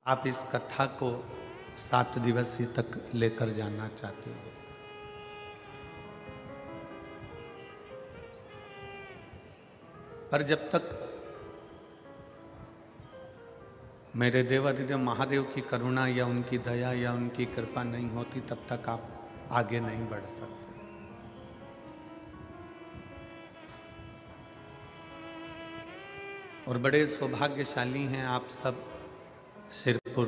आप इस कथा को 7 दिवसीय तक लेकर जाना चाहते हो। पर जब तक मेरे देवाधिदेव महादेव की करुणा या उनकी दया या उनकी कृपा नहीं होती, तब तक आप आगे नहीं बढ़ सकते। और बड़े सौभाग्यशाली हैं आप सब, सिरपुर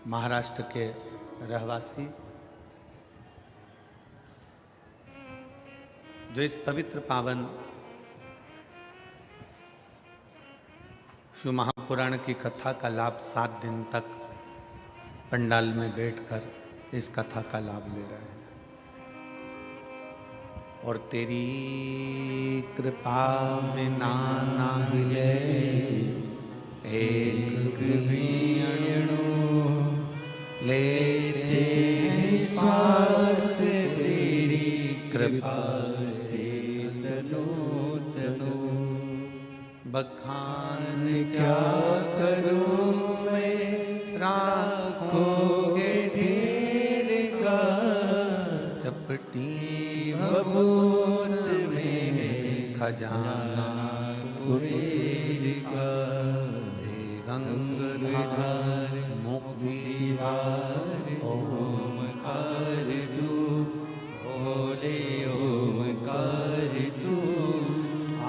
महाराष्ट्र के रहवासी, जो इस पवित्र पावन शिव महापुराण की कथा का लाभ 7 दिन तक पंडाल में बैठकर इस कथा का लाभ ले रहे हैं। और तेरी कृपा बिना ना हिले एक भी अणु, लेते हैं श्वास तेरी कृपा से तनो तनो। बखान क्या करूं मैं राखोगे ढेर का, चपटी भभूत में खजाना कुबेर का। हे गंगाधर मुक्तिधार ओमकार तू, भोले ओमकार तू।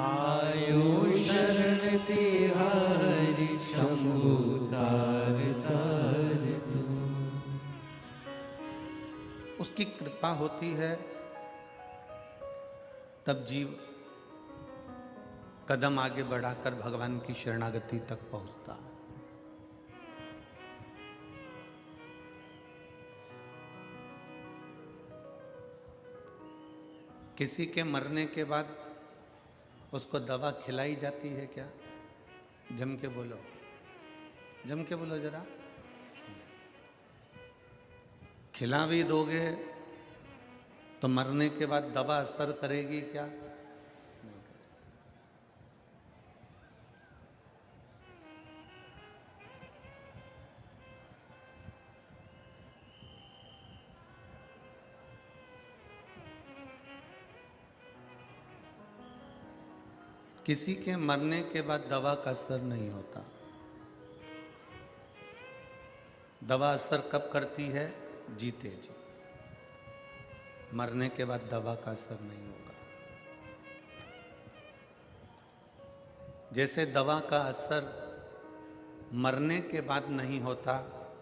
आयो शरण तिहारी शंभु तार तार तू। उसकी कृपा होती है तब जीव कदम आगे बढ़ाकर भगवान की शरणागति तक पहुंचता है। किसी के मरने के बाद उसको दवा खिलाई जाती है क्या? जम के बोलो, जम के बोलो जरा। खिला भी दोगे तो मरने के बाद दवा असर करेगी क्या? नहीं करेगी। किसी के मरने के बाद दवा का असर नहीं होता। दवा असर कब करती है? जीते जी। मरने के बाद दवा का असर नहीं होगा। जैसे दवा का असर मरने के बाद नहीं होता,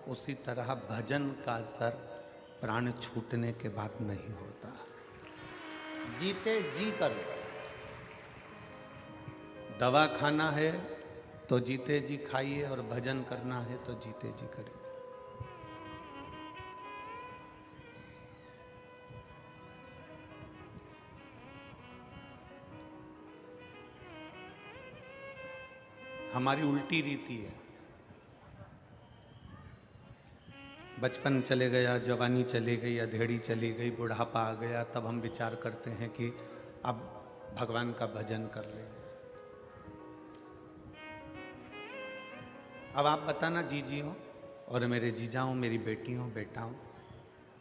उसी तरह भजन का असर प्राण छूटने के बाद नहीं होता। जीते जी करो। दवा खाना है तो जीते जी खाइए, और भजन करना है तो जीते जी करिए। हमारी उल्टी रीति है। बचपन चले गया, जवानी चली गई, अधेड़ी चली गई, बुढ़ापा आ गया, तब हम विचार करते हैं कि अब भगवान का भजन कर लेंगे। अब आप बताना, जीजी हो और मेरे जीजा हो, मेरी बेटी हो, बेटा हो,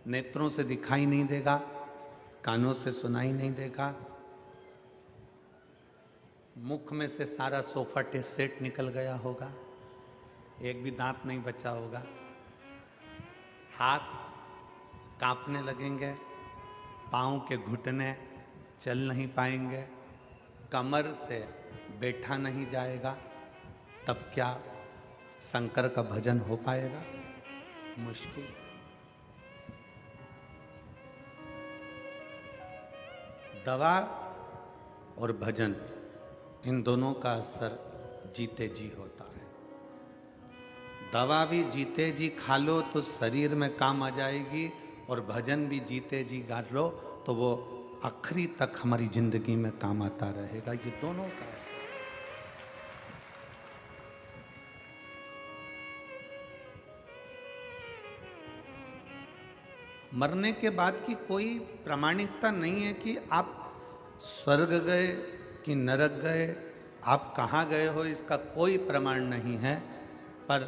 नेत्रों से दिखाई नहीं देगा, कानों से सुनाई नहीं देगा, मुख में से सारा सोफा सेट निकल गया होगा, एक भी दांत नहीं बचा होगा, हाथ कांपने लगेंगे, पाँव के घुटने चल नहीं पाएंगे, कमर से बैठा नहीं जाएगा, तब क्या शंकर का भजन हो पाएगा? मुश्किल। दवा और भजन, इन दोनों का असर जीते जी होता है। दवा भी जीते जी खा लो तो शरीर में काम आ जाएगी, और भजन भी जीते जी गा लो तो वो आखिरी तक हमारी जिंदगी में काम आता रहेगा। ये दोनों का असर। मरने के बाद की कोई प्रामाणिकता नहीं है कि आप स्वर्ग गए कि नरक गए, आप कहाँ गए हो, इसका कोई प्रमाण नहीं है। पर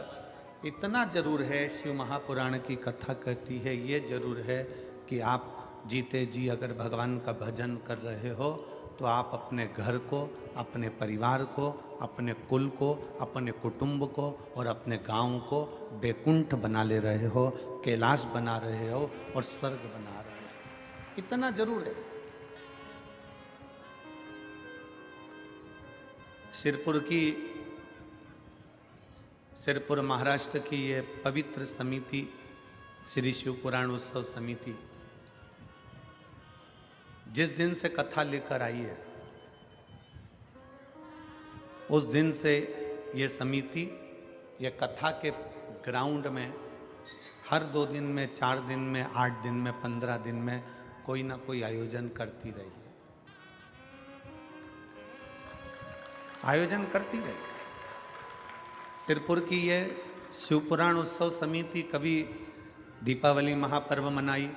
इतना जरूर है, शिव महापुराण की कथा कहती है, ये जरूर है कि आप जीते जी अगर भगवान का भजन कर रहे हो तो आप अपने घर को, अपने परिवार को, अपने कुल को, अपने कुटुंब को और अपने गांव को बैकुंठ बना ले रहे हो, कैलाश बना रहे हो और स्वर्ग बना रहे हो। इतना जरूर है। सिरपुर महाराष्ट्र की ये पवित्र समिति, श्री शिव पुराण उत्सव समिति, जिस दिन से कथा लेकर आई है उस दिन से ये समिति ये कथा के ग्राउंड में हर 2 दिन में, 4 दिन में, 8 दिन में, 15 दिन में कोई ना कोई आयोजन करती रही है, आयोजन करती रही। सिरपुर की ये शिवपुराण उत्सव समिति कभी दीपावली महापर्व मनाई,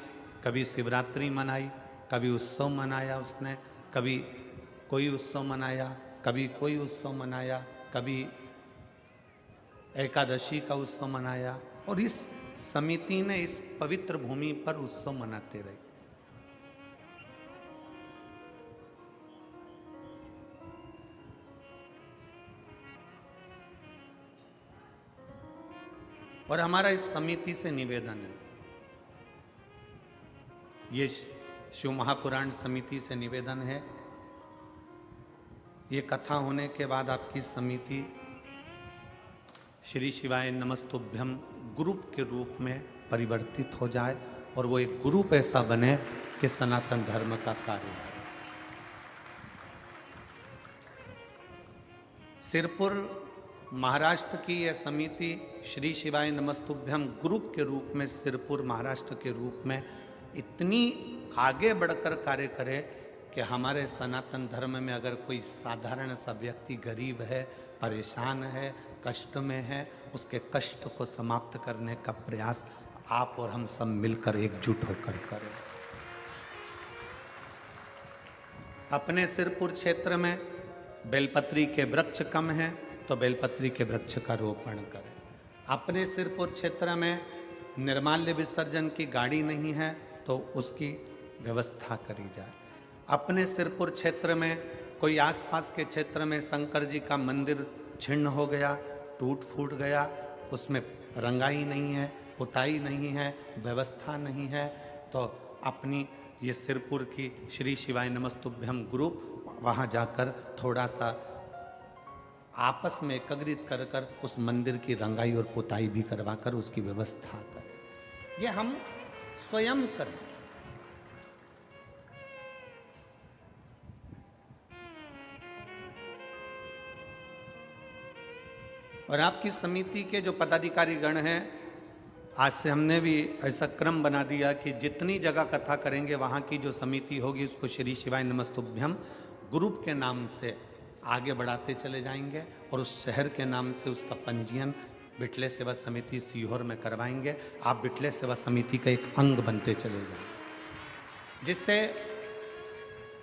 कभी शिवरात्रि मनाई, कभी उत्सव मनाया उसने, कभी कोई उत्सव मनाया, कभी कोई उत्सव मनाया, कभी एकादशी का उत्सव मनाया, और इस समिति ने इस पवित्र भूमि पर उत्सव मनाते रहे। और हमारा इस समिति से निवेदन है, ये शिव महापुराण समिति से निवेदन है, ये कथा होने के बाद आपकी समिति श्री शिवाय नमस्तुभ्यम ग्रुप के रूप में परिवर्तित हो जाए और वो एक ग्रुप ऐसा बने कि सनातन धर्म का कार्य है। सिरपुर महाराष्ट्र की यह समिति श्री शिवाय नमस्तुभ्यम ग्रुप के रूप में सिरपुर महाराष्ट्र के रूप में इतनी आगे बढ़कर कार्य करे कि हमारे सनातन धर्म में अगर कोई साधारण सा व्यक्ति गरीब है, परेशान है, कष्ट में है, उसके कष्ट को समाप्त करने का प्रयास आप और हम सब मिलकर एकजुट होकर करें। अपने सिरपुर क्षेत्र में बेलपत्री के वृक्ष कम हैं तो बेलपत्री के वृक्ष का रोपण करें। अपने सिरपुर क्षेत्र में निर्माल्य विसर्जन की गाड़ी नहीं है तो उसकी व्यवस्था करी जाए। अपने सिरपुर क्षेत्र में कोई आसपास के क्षेत्र में शंकर जी का मंदिर छिन्न हो गया, टूट फूट गया, उसमें रंगाई नहीं है, पुताई नहीं है, व्यवस्था नहीं है, तो अपनी ये सिरपुर की श्री शिवाय नमस्तुभ्यम ग्रुप वहाँ जाकर थोड़ा सा आपस में एकत्रित कर कर उस मंदिर की रंगाई और पुताई भी करवाकर उसकी व्यवस्था करें। ये हम स्वयं करें। और आपकी समिति के जो पदाधिकारी गण हैं, आज से हमने भी ऐसा क्रम बना दिया कि जितनी जगह कथा करेंगे वहाँ की जो समिति होगी उसको श्री शिवाय नमस्तुभ्यम ग्रुप के नाम से आगे बढ़ाते चले जाएंगे और उस शहर के नाम से उसका पंजीयन बिटले सेवा समिति सीहोर में करवाएंगे। आप बिटले सेवा समिति का एक अंग बनते चले जाएंगे, जिससे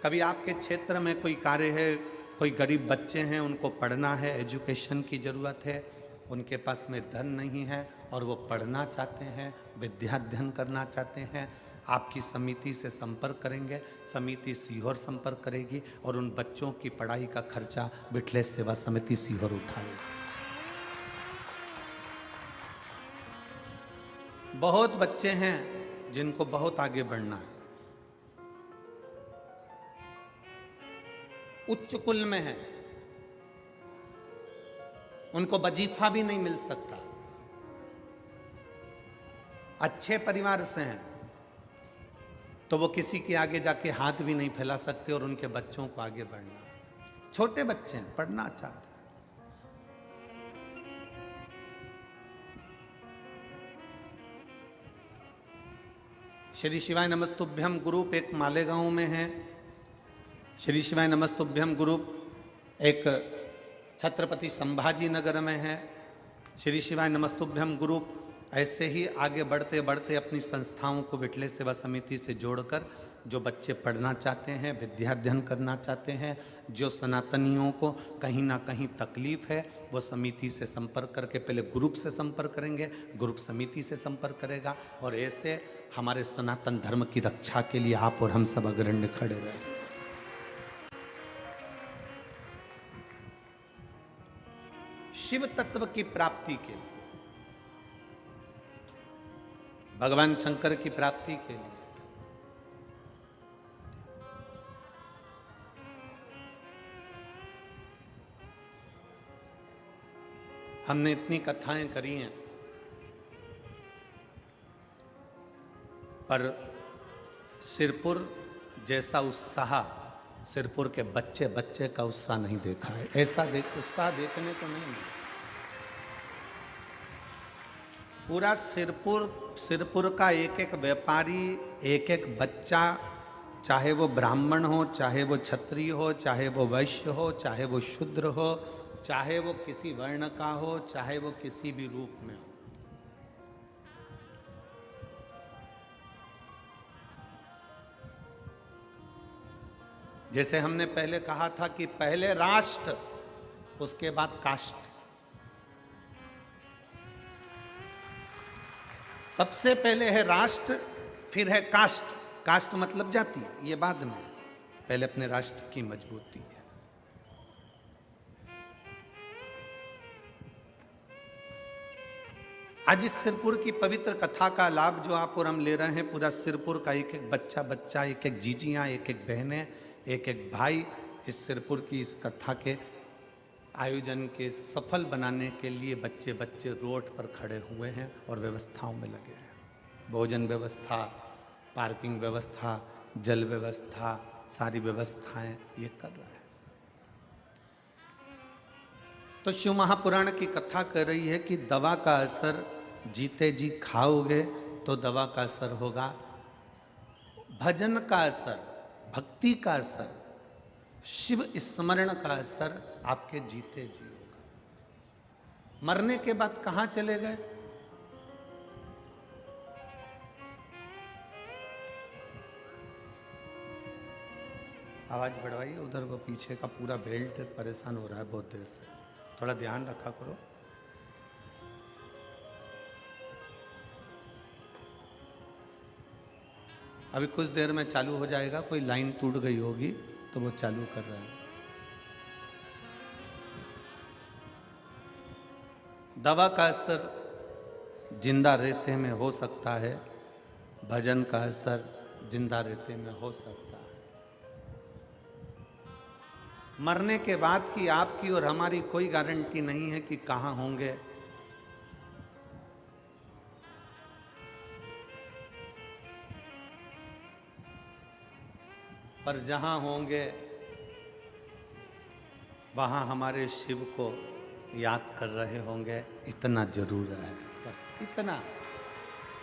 कभी आपके क्षेत्र में कोई कार्य है, कोई गरीब बच्चे हैं, उनको पढ़ना है, एजुकेशन की ज़रूरत है, उनके पास में धन नहीं है और वो पढ़ना चाहते हैं, विद्याध्ययन करना चाहते हैं, आपकी समिति से संपर्क करेंगे, समिति सीहोर संपर्क करेगी और उन बच्चों की पढ़ाई का खर्चा बिटले सेवा समिति सीहोर उठाएगी। बहुत बच्चे हैं जिनको बहुत आगे बढ़ना है, उच्च कुल में है, उनको वजीफा भी नहीं मिल सकता, अच्छे परिवार से हैं तो वो किसी के आगे जाके हाथ भी नहीं फैला सकते और उनके बच्चों को आगे बढ़ना, छोटे बच्चे हैं, पढ़ना चाहते हैं। श्री शिवाय नमस्तुभ्यम ग्रुप एक मालेगांव में है, श्री शिवाय नमस्तुभ्यम ग्रुप एक छत्रपति संभाजी नगर में है, श्री शिवाय नमस्तुभ्यम ग्रुप ऐसे ही आगे बढ़ते बढ़ते अपनी संस्थाओं को बिटले सेवा समिति से जोड़कर जो बच्चे पढ़ना चाहते हैं, विद्या अध्ययन करना चाहते हैं, जो सनातनियों को कहीं ना कहीं तकलीफ है, वो समिति से संपर्क करके पहले ग्रुप से संपर्क करेंगे, ग्रुप समिति से संपर्क करेगा, और ऐसे हमारे सनातन धर्म की रक्षा के लिए आप और हम सब अग्रण्य खड़े रहें। शिव तत्व की प्राप्ति के लिए, भगवान शंकर की प्राप्ति के लिए हमने इतनी कथाएं करी हैं, पर सिरपुर जैसा उत्साह, सिरपुर के बच्चे बच्चे का उत्साह नहीं देखा है। ऐसा उत्साह देखने को नहीं मिला। पूरा सिरपुर का एक एक व्यापारी, एक एक बच्चा, चाहे वो ब्राह्मण हो, चाहे वो क्षत्रिय हो, चाहे वो वैश्य हो, चाहे वो शूद्र हो, चाहे वो किसी वर्ण का हो, चाहे वो किसी भी रूप में हो, जैसे हमने पहले कहा था कि पहले राष्ट्र, उसके बाद कास्ट। सबसे पहले है राष्ट्र, फिर है कास्ट। कास्ट मतलब जाति, ये बाद में, पहले अपने राष्ट्र की मजबूती है। आज इस सिरपुर की पवित्र कथा का लाभ जो आप और हम ले रहे हैं, पूरा सिरपुर का एक एक बच्चा, एक एक जीजियां, एक एक बहनें, एक एक भाई, इस सिरपुर की इस कथा के आयोजन के सफल बनाने के लिए बच्चे बच्चे रोड पर खड़े हुए हैं और व्यवस्थाओं में लगे हैं। भोजन व्यवस्था, पार्किंग व्यवस्था, जल व्यवस्था, सारी व्यवस्थाएं ये कर रहे हैं। तो शिव महापुराण की कथा कर रही है कि दवा का असर जीते जी खाओगे तो दवा का असर होगा, भजन का असर, भक्ति का असर, शिव स्मरण का असर आपके जीते जी होगा। मरने के बाद कहां चले गए? आवाज बढ़वाइए, उधर वो पीछे का पूरा बेल्ट परेशान हो रहा है बहुत देर से, थोड़ा ध्यान रखा करो। अभी कुछ देर में चालू हो जाएगा, कोई लाइन टूट गई होगी तो वो चालू कर रहे हैं। दवा का असर जिंदा रेते में हो सकता है, भजन का असर जिंदा रेते में हो सकता है। मरने के बाद की आपकी और हमारी कोई गारंटी नहीं है कि कहां होंगे। पर जहां होंगे वहां हमारे शिव को याद कर रहे होंगे, इतना जरूर है, बस इतना।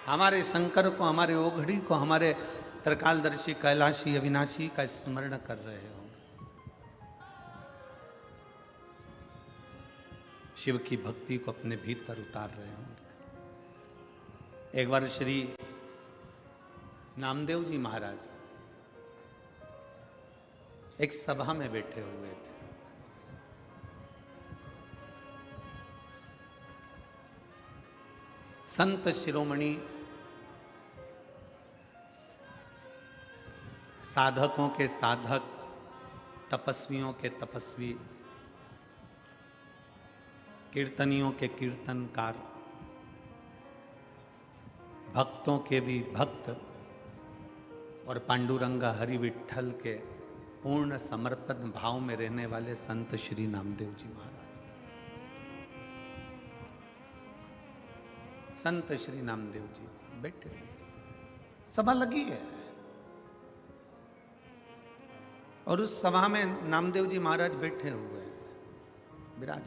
हमारे शंकर को, हमारे ओघड़ी को, हमारे त्रिकालदर्शी कैलाशी अविनाशी का स्मरण कर रहे होंगे। शिव की भक्ति को अपने भीतर उतार रहे होंगे। एक बार श्री नामदेव जी महाराज एक सभा में बैठे हुए थे। संत शिरोमणि, साधकों के साधक, तपस्वियों के तपस्वी, कीर्तनियों के कीर्तनकार, भक्तों के भी भक्त और पांडुरंगा हरि विठल के पूर्ण समर्पण भाव में रहने वाले संत श्री नामदेव जी महाराज। संत श्री नामदेव जी बैठे, सभा लगी है और उस सभा में नामदेव जी महाराज बैठे हुए हैं, विराज।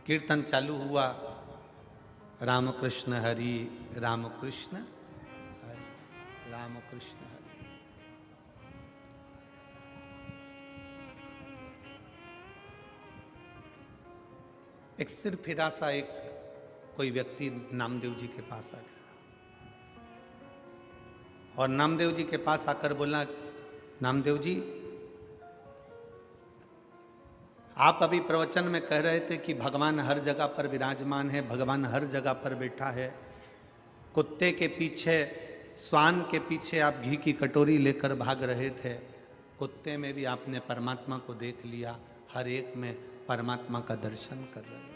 कीर्तन चालू हुआ, रामकृष्ण हरि, रामकृष्ण हरि, रामकृष्ण हरि। एक सिर फिरा सा एक कोई व्यक्ति नामदेव जी के पास आ गया। और नामदेव जी के पास आकर बोला, नामदेव जी आप अभी प्रवचन में कह रहे थे कि भगवान हर जगह पर विराजमान है, भगवान हर जगह पर बैठा है। कुत्ते के पीछे, श्वान के पीछे आप घी की कटोरी लेकर भाग रहे थे। कुत्ते में भी आपने परमात्मा को देख लिया, हर एक में परमात्मा का दर्शन कर रहे हैं,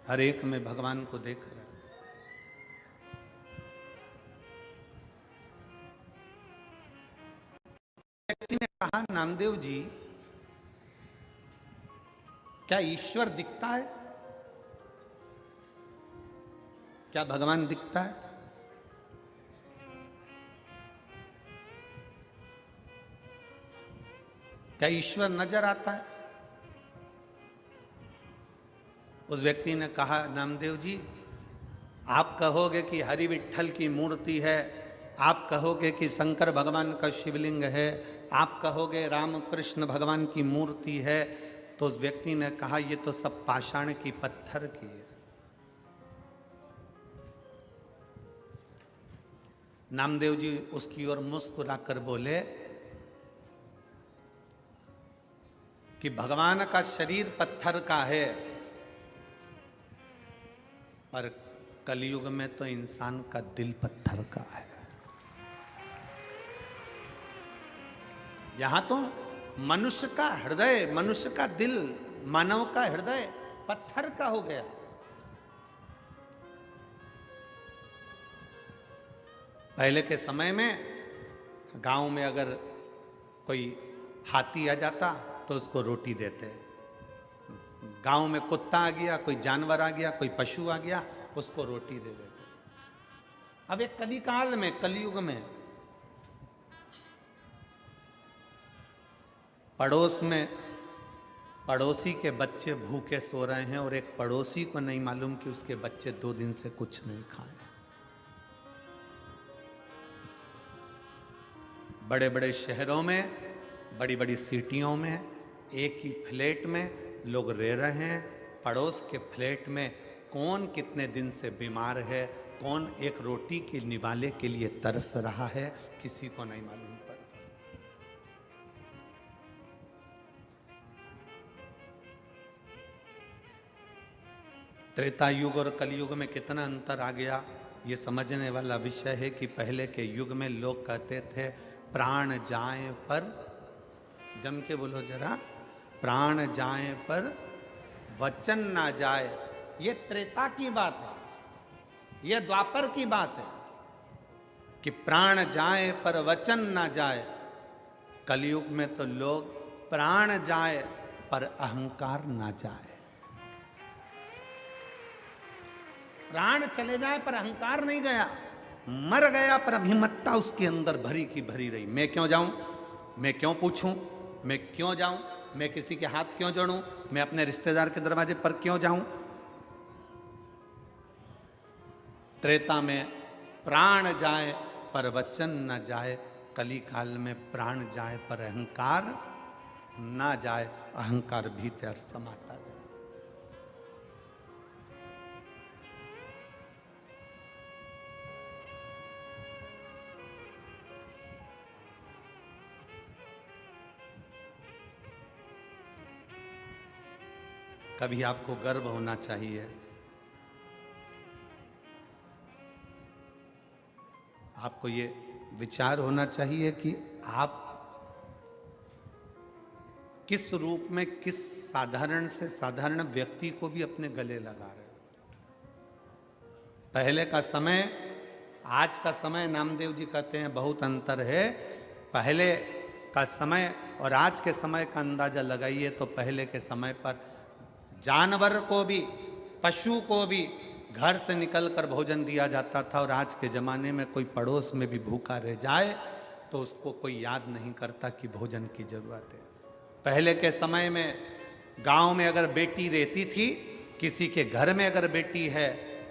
हर एक में भगवान को देख रहे हैं। व्यक्ति ने कहा, नामदेव जी क्या ईश्वर दिखता है? क्या भगवान दिखता है? क्या ईश्वर नजर आता है? उस व्यक्ति ने कहा, नामदेव जी आप कहोगे कि हरि विट्ठल की मूर्ति है, आप कहोगे कि शंकर भगवान का शिवलिंग है, आप कहोगे राम कृष्ण भगवान की मूर्ति है, तो उस व्यक्ति ने कहा ये तो सब पाषाण की, पत्थर की है। नामदेव जी उसकी ओर मुस्कुराकर बोले कि भगवान का शरीर पत्थर का है, पर कलयुग में तो इंसान का दिल पत्थर का है। यहां तो मनुष्य का हृदय, मनुष्य का दिल, मानव का हृदय पत्थर का हो गया। पहले के समय में गांव में अगर कोई हाथी आ जाता तो उसको रोटी देते। गांव में कुत्ता आ गया, कोई जानवर आ गया, कोई पशु आ गया, उसको रोटी दे देते। अब एक कलिकाल में, कलयुग में पड़ोस में पड़ोसी के बच्चे भूखे सो रहे हैं और एक पड़ोसी को नहीं मालूम कि उसके बच्चे 2 दिन से कुछ नहीं खाए। बड़े बड़े शहरों में, बड़ी बड़ी सिटियों में एक ही फ्लैट में लोग रह रहे हैं। पड़ोस के फ्लैट में कौन कितने दिन से बीमार है, कौन एक रोटी के निवाले के लिए तरस रहा है, किसी को नहीं मालूम पड़ता। त्रेता युग और कलयुग में कितना अंतर आ गया, ये समझने वाला विषय है कि पहले के युग में लोग कहते थे प्राण जाए पर, जम के बोलो जरा, प्राण जाए पर वचन ना जाए। ये त्रेता की बात है, ये द्वापर की बात है कि प्राण जाए पर वचन ना जाए। कलयुग में तो लोग प्राण जाए पर अहंकार ना जाए। प्राण चले जाए पर अहंकार नहीं गया, मर गया पर अभिमत्ता उसके अंदर भरी की भरी रही। मैं क्यों जाऊं, मैं क्यों पूछूं, मैं क्यों जाऊं, मैं किसी के हाथ क्यों जोड़ूं, मैं अपने रिश्तेदार के दरवाजे पर क्यों जाऊं। त्रेता में प्राण जाए पर वचन न जाए, कली काल में प्राण जाए पर अहंकार ना जाए। अहंकार भीतर समाता गया। कभी आपको गर्व होना चाहिए, आपको ये विचार होना चाहिए कि आप किस रूप में, किस साधारण से साधारण व्यक्ति को भी अपने गले लगा रहे हो। पहले का समय, आज का समय, नामदेव जी कहते हैं बहुत अंतर है। पहले का समय और आज के समय का अंदाजा लगाइए तो पहले के समय पर जानवर को भी, पशु को भी घर से निकलकर भोजन दिया जाता था, और आज के ज़माने में कोई पड़ोस में भी भूखा रह जाए तो उसको कोई याद नहीं करता कि भोजन की ज़रूरत है। पहले के समय में गांव में अगर बेटी रहती थी, किसी के घर में अगर बेटी है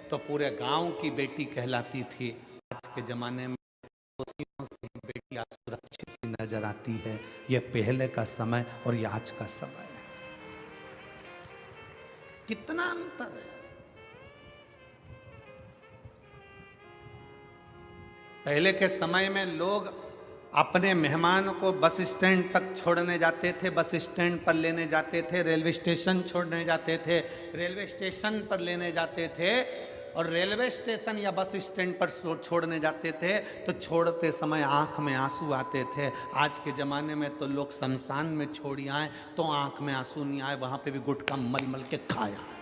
तो पूरे गांव की बेटी कहलाती थी। आज के ज़माने में पड़ोसियों से बेटी असुरक्षित सी नजर आती है। ये पहले का समय और ये आज का समय है। कितना अंतर है। पहले के समय में लोग अपने मेहमान को बस स्टैंड तक छोड़ने जाते थे, बस स्टैंड पर लेने जाते थे, रेलवे स्टेशन छोड़ने जाते थे, रेलवे स्टेशन पर लेने जाते थे, और रेलवे स्टेशन या बस स्टैंड पर छोड़ने जाते थे तो छोड़ते समय आंख में आंसू आते थे। आज के ज़माने में तो लोग शमशान में छोड़ी आए तो आंख में आंसू नहीं आए, वहाँ पे भी गुटखा मल मल के खाया।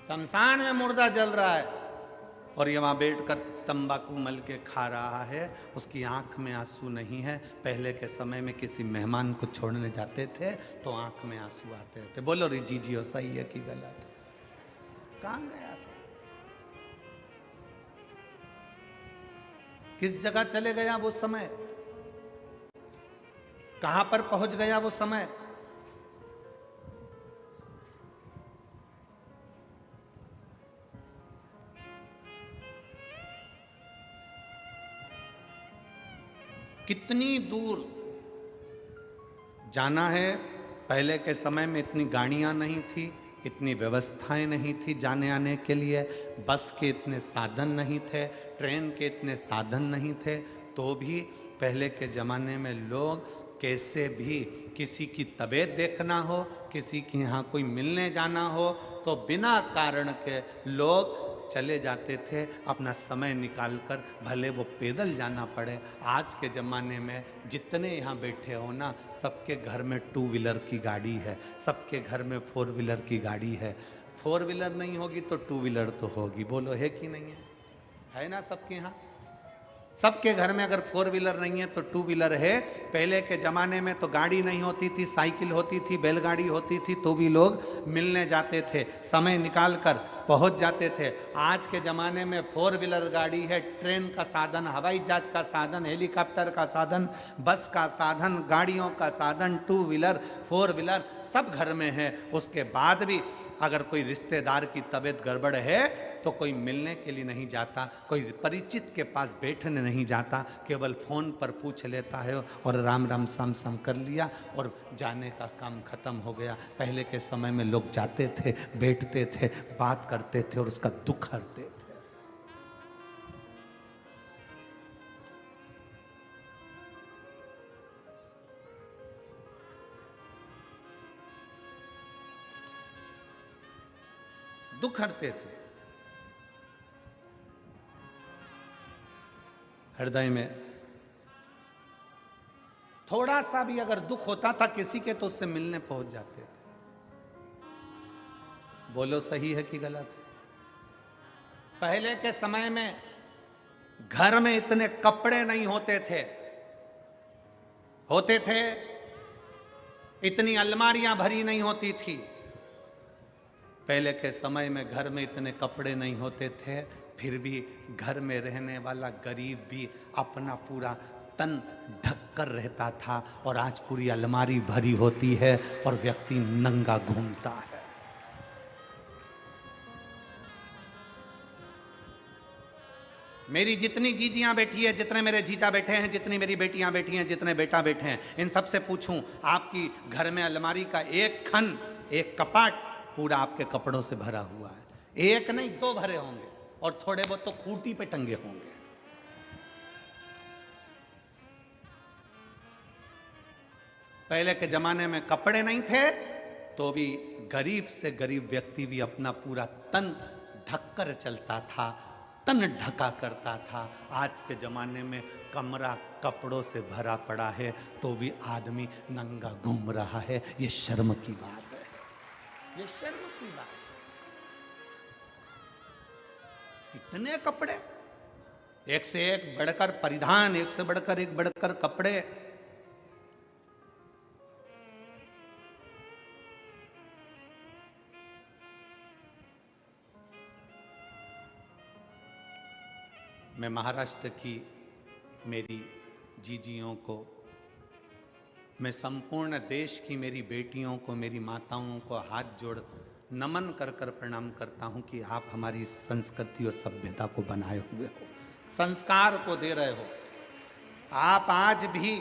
शमशान में मुर्दा जल रहा है और ये वहाँ बैठकर तंबाकू मल के खा रहा है, उसकी आंख में आंसू नहीं है। पहले के समय में किसी मेहमान को छोड़ने जाते थे तो आंख में आंसू आते थे। बोलो रे जीजियो, सही है कि गलत? कहाँ गया सब? किस जगह चले गया वो समय? कहां पर पहुंच गया वो समय? कितनी दूर जाना है। पहले के समय में इतनी गाड़ियां नहीं थी, इतनी व्यवस्थाएं नहीं थी जाने आने के लिए, बस के इतने साधन नहीं थे, ट्रेन के इतने साधन नहीं थे, तो भी पहले के ज़माने में लोग कैसे भी किसी की तबीयत देखना हो, किसी के यहाँ कोई मिलने जाना हो तो बिना कारण के लोग चले जाते थे, अपना समय निकालकर, भले वो पैदल जाना पड़े। आज के ज़माने में जितने यहाँ बैठे हो ना, सबके घर में 2 व्हीलर की गाड़ी है, सबके घर में 4 व्हीलर की गाड़ी है। 4 व्हीलर नहीं होगी तो 2 व्हीलर तो होगी, बोलो है कि नहीं है ना सबके यहाँ? सबके घर में अगर 4 व्हीलर नहीं है तो 2 व्हीलर है। पहले के ज़माने में तो गाड़ी नहीं होती थी, साइकिल होती थी, बैलगाड़ी होती थी, तो भी लोग मिलने जाते थे, समय निकाल कर पहुँच जाते थे। आज के ज़माने में 4 व्हीलर गाड़ी है, ट्रेन का साधन, हवाई जहाज का साधन, हेलीकॉप्टर का साधन, बस का साधन, गाड़ियों का साधन, 2 व्हीलर 4 व्हीलर सब घर में है। उसके बाद भी अगर कोई रिश्तेदार की तबीयत गड़बड़ है तो कोई मिलने के लिए नहीं जाता, कोई परिचित के पास बैठने नहीं जाता, केवल फ़ोन पर पूछ लेता है और राम राम सम सम कर लिया और जाने का काम खत्म हो गया। पहले के समय में लोग जाते थे, बैठते थे, बात करते थे और उसका दुख हरते थे। दुख हरते थे। हृदय में थोड़ा सा भी अगर दुख होता था किसी के तो उससे मिलने पहुंच जाते थे। बोलो सही है कि गलत है? पहले के समय में घर में इतने कपड़े नहीं होते थे, होते थे इतनी अलमारियां भरी नहीं होती थी। पहले के समय में घर में इतने कपड़े नहीं होते थे, फिर भी घर में रहने वाला गरीब भी अपना पूरा तन ढककर रहता था, और आज पूरी अलमारी भरी होती है और व्यक्ति नंगा घूमता है। मेरी जितनी जीजियां बैठी है, जितने मेरे जीजा बैठे हैं, जितनी मेरी बेटियां बैठी हैं, जितने बेटा बैठे हैं, इन सबसे पूछूं आपकी घर में अलमारी का एक खन, एक कपाट पूरा आपके कपड़ों से भरा हुआ है? एक नहीं 2 भरे होंगे, और थोड़े बहुत तो खूंटी पे टंगे होंगे। पहले के जमाने में कपड़े नहीं थे तो भी गरीब से गरीब व्यक्ति भी अपना पूरा तन ढककर चलता था, तन ढका करता था। आज के ज़माने में कमरा कपड़ों से भरा पड़ा है तो भी आदमी नंगा घूम रहा है। ये शर्म की बात है, ये शर्म की बात है। इतने कपड़े, एक से एक बढ़कर परिधान, एक से बढ़कर एक बढ़कर कपड़े। मैं महाराष्ट्र की मेरी जीजियों को, मैं संपूर्ण देश की मेरी बेटियों को, मेरी माताओं को हाथ जोड़ नमन कर कर प्रणाम करता हूं कि आप हमारी संस्कृति और सभ्यता को बनाए हुए हो, संस्कार को दे रहे हो। आप आज भी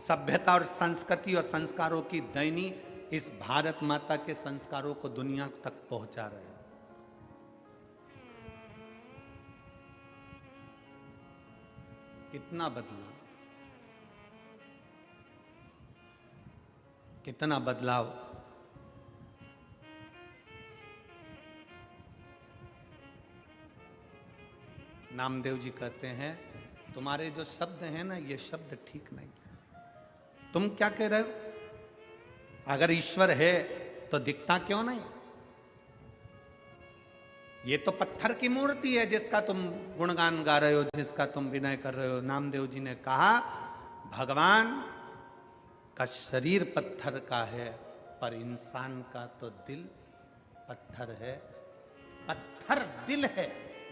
सभ्यता और संस्कृति और संस्कारों की दैनी इस भारत माता के संस्कारों को दुनिया तक पहुंचा रहे हो। कितना बदला, कितना बदलाव। नामदेव जी कहते हैं तुम्हारे जो शब्द हैं ना, ये शब्द ठीक नहीं है। तुम क्या कह रहे हो? अगर ईश्वर है तो दिखता क्यों नहीं? ये तो पत्थर की मूर्ति है जिसका तुम गुणगान गा रहे हो, जिसका तुम विनय कर रहे हो। नामदेव जी ने कहा भगवान का शरीर पत्थर का है, पर इंसान का तो दिल पत्थर है। पत्थर दिल है,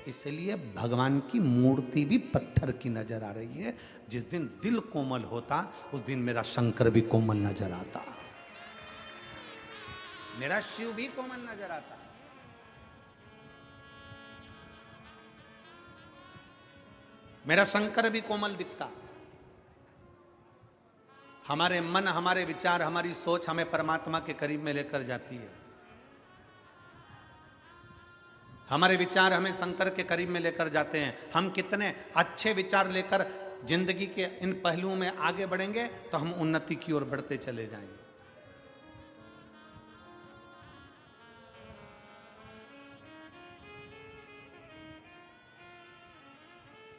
इसलिए भगवान की मूर्ति भी पत्थर की नजर आ रही है। जिस दिन दिल कोमल होता उस दिन मेरा शंकर भी कोमल नजर आता, मेरा शिव भी कोमल नजर आता। मेरा शंकर भी कोमल दिखता। हमारे मन, हमारे विचार, हमारी सोच हमें परमात्मा के करीब में लेकर जाती है। हमारे विचार हमें शंकर के करीब में लेकर जाते हैं। हम कितने अच्छे विचार लेकर जिंदगी के इन पहलुओं में आगे बढ़ेंगे तो हम उन्नति की ओर बढ़ते चले जाएंगे।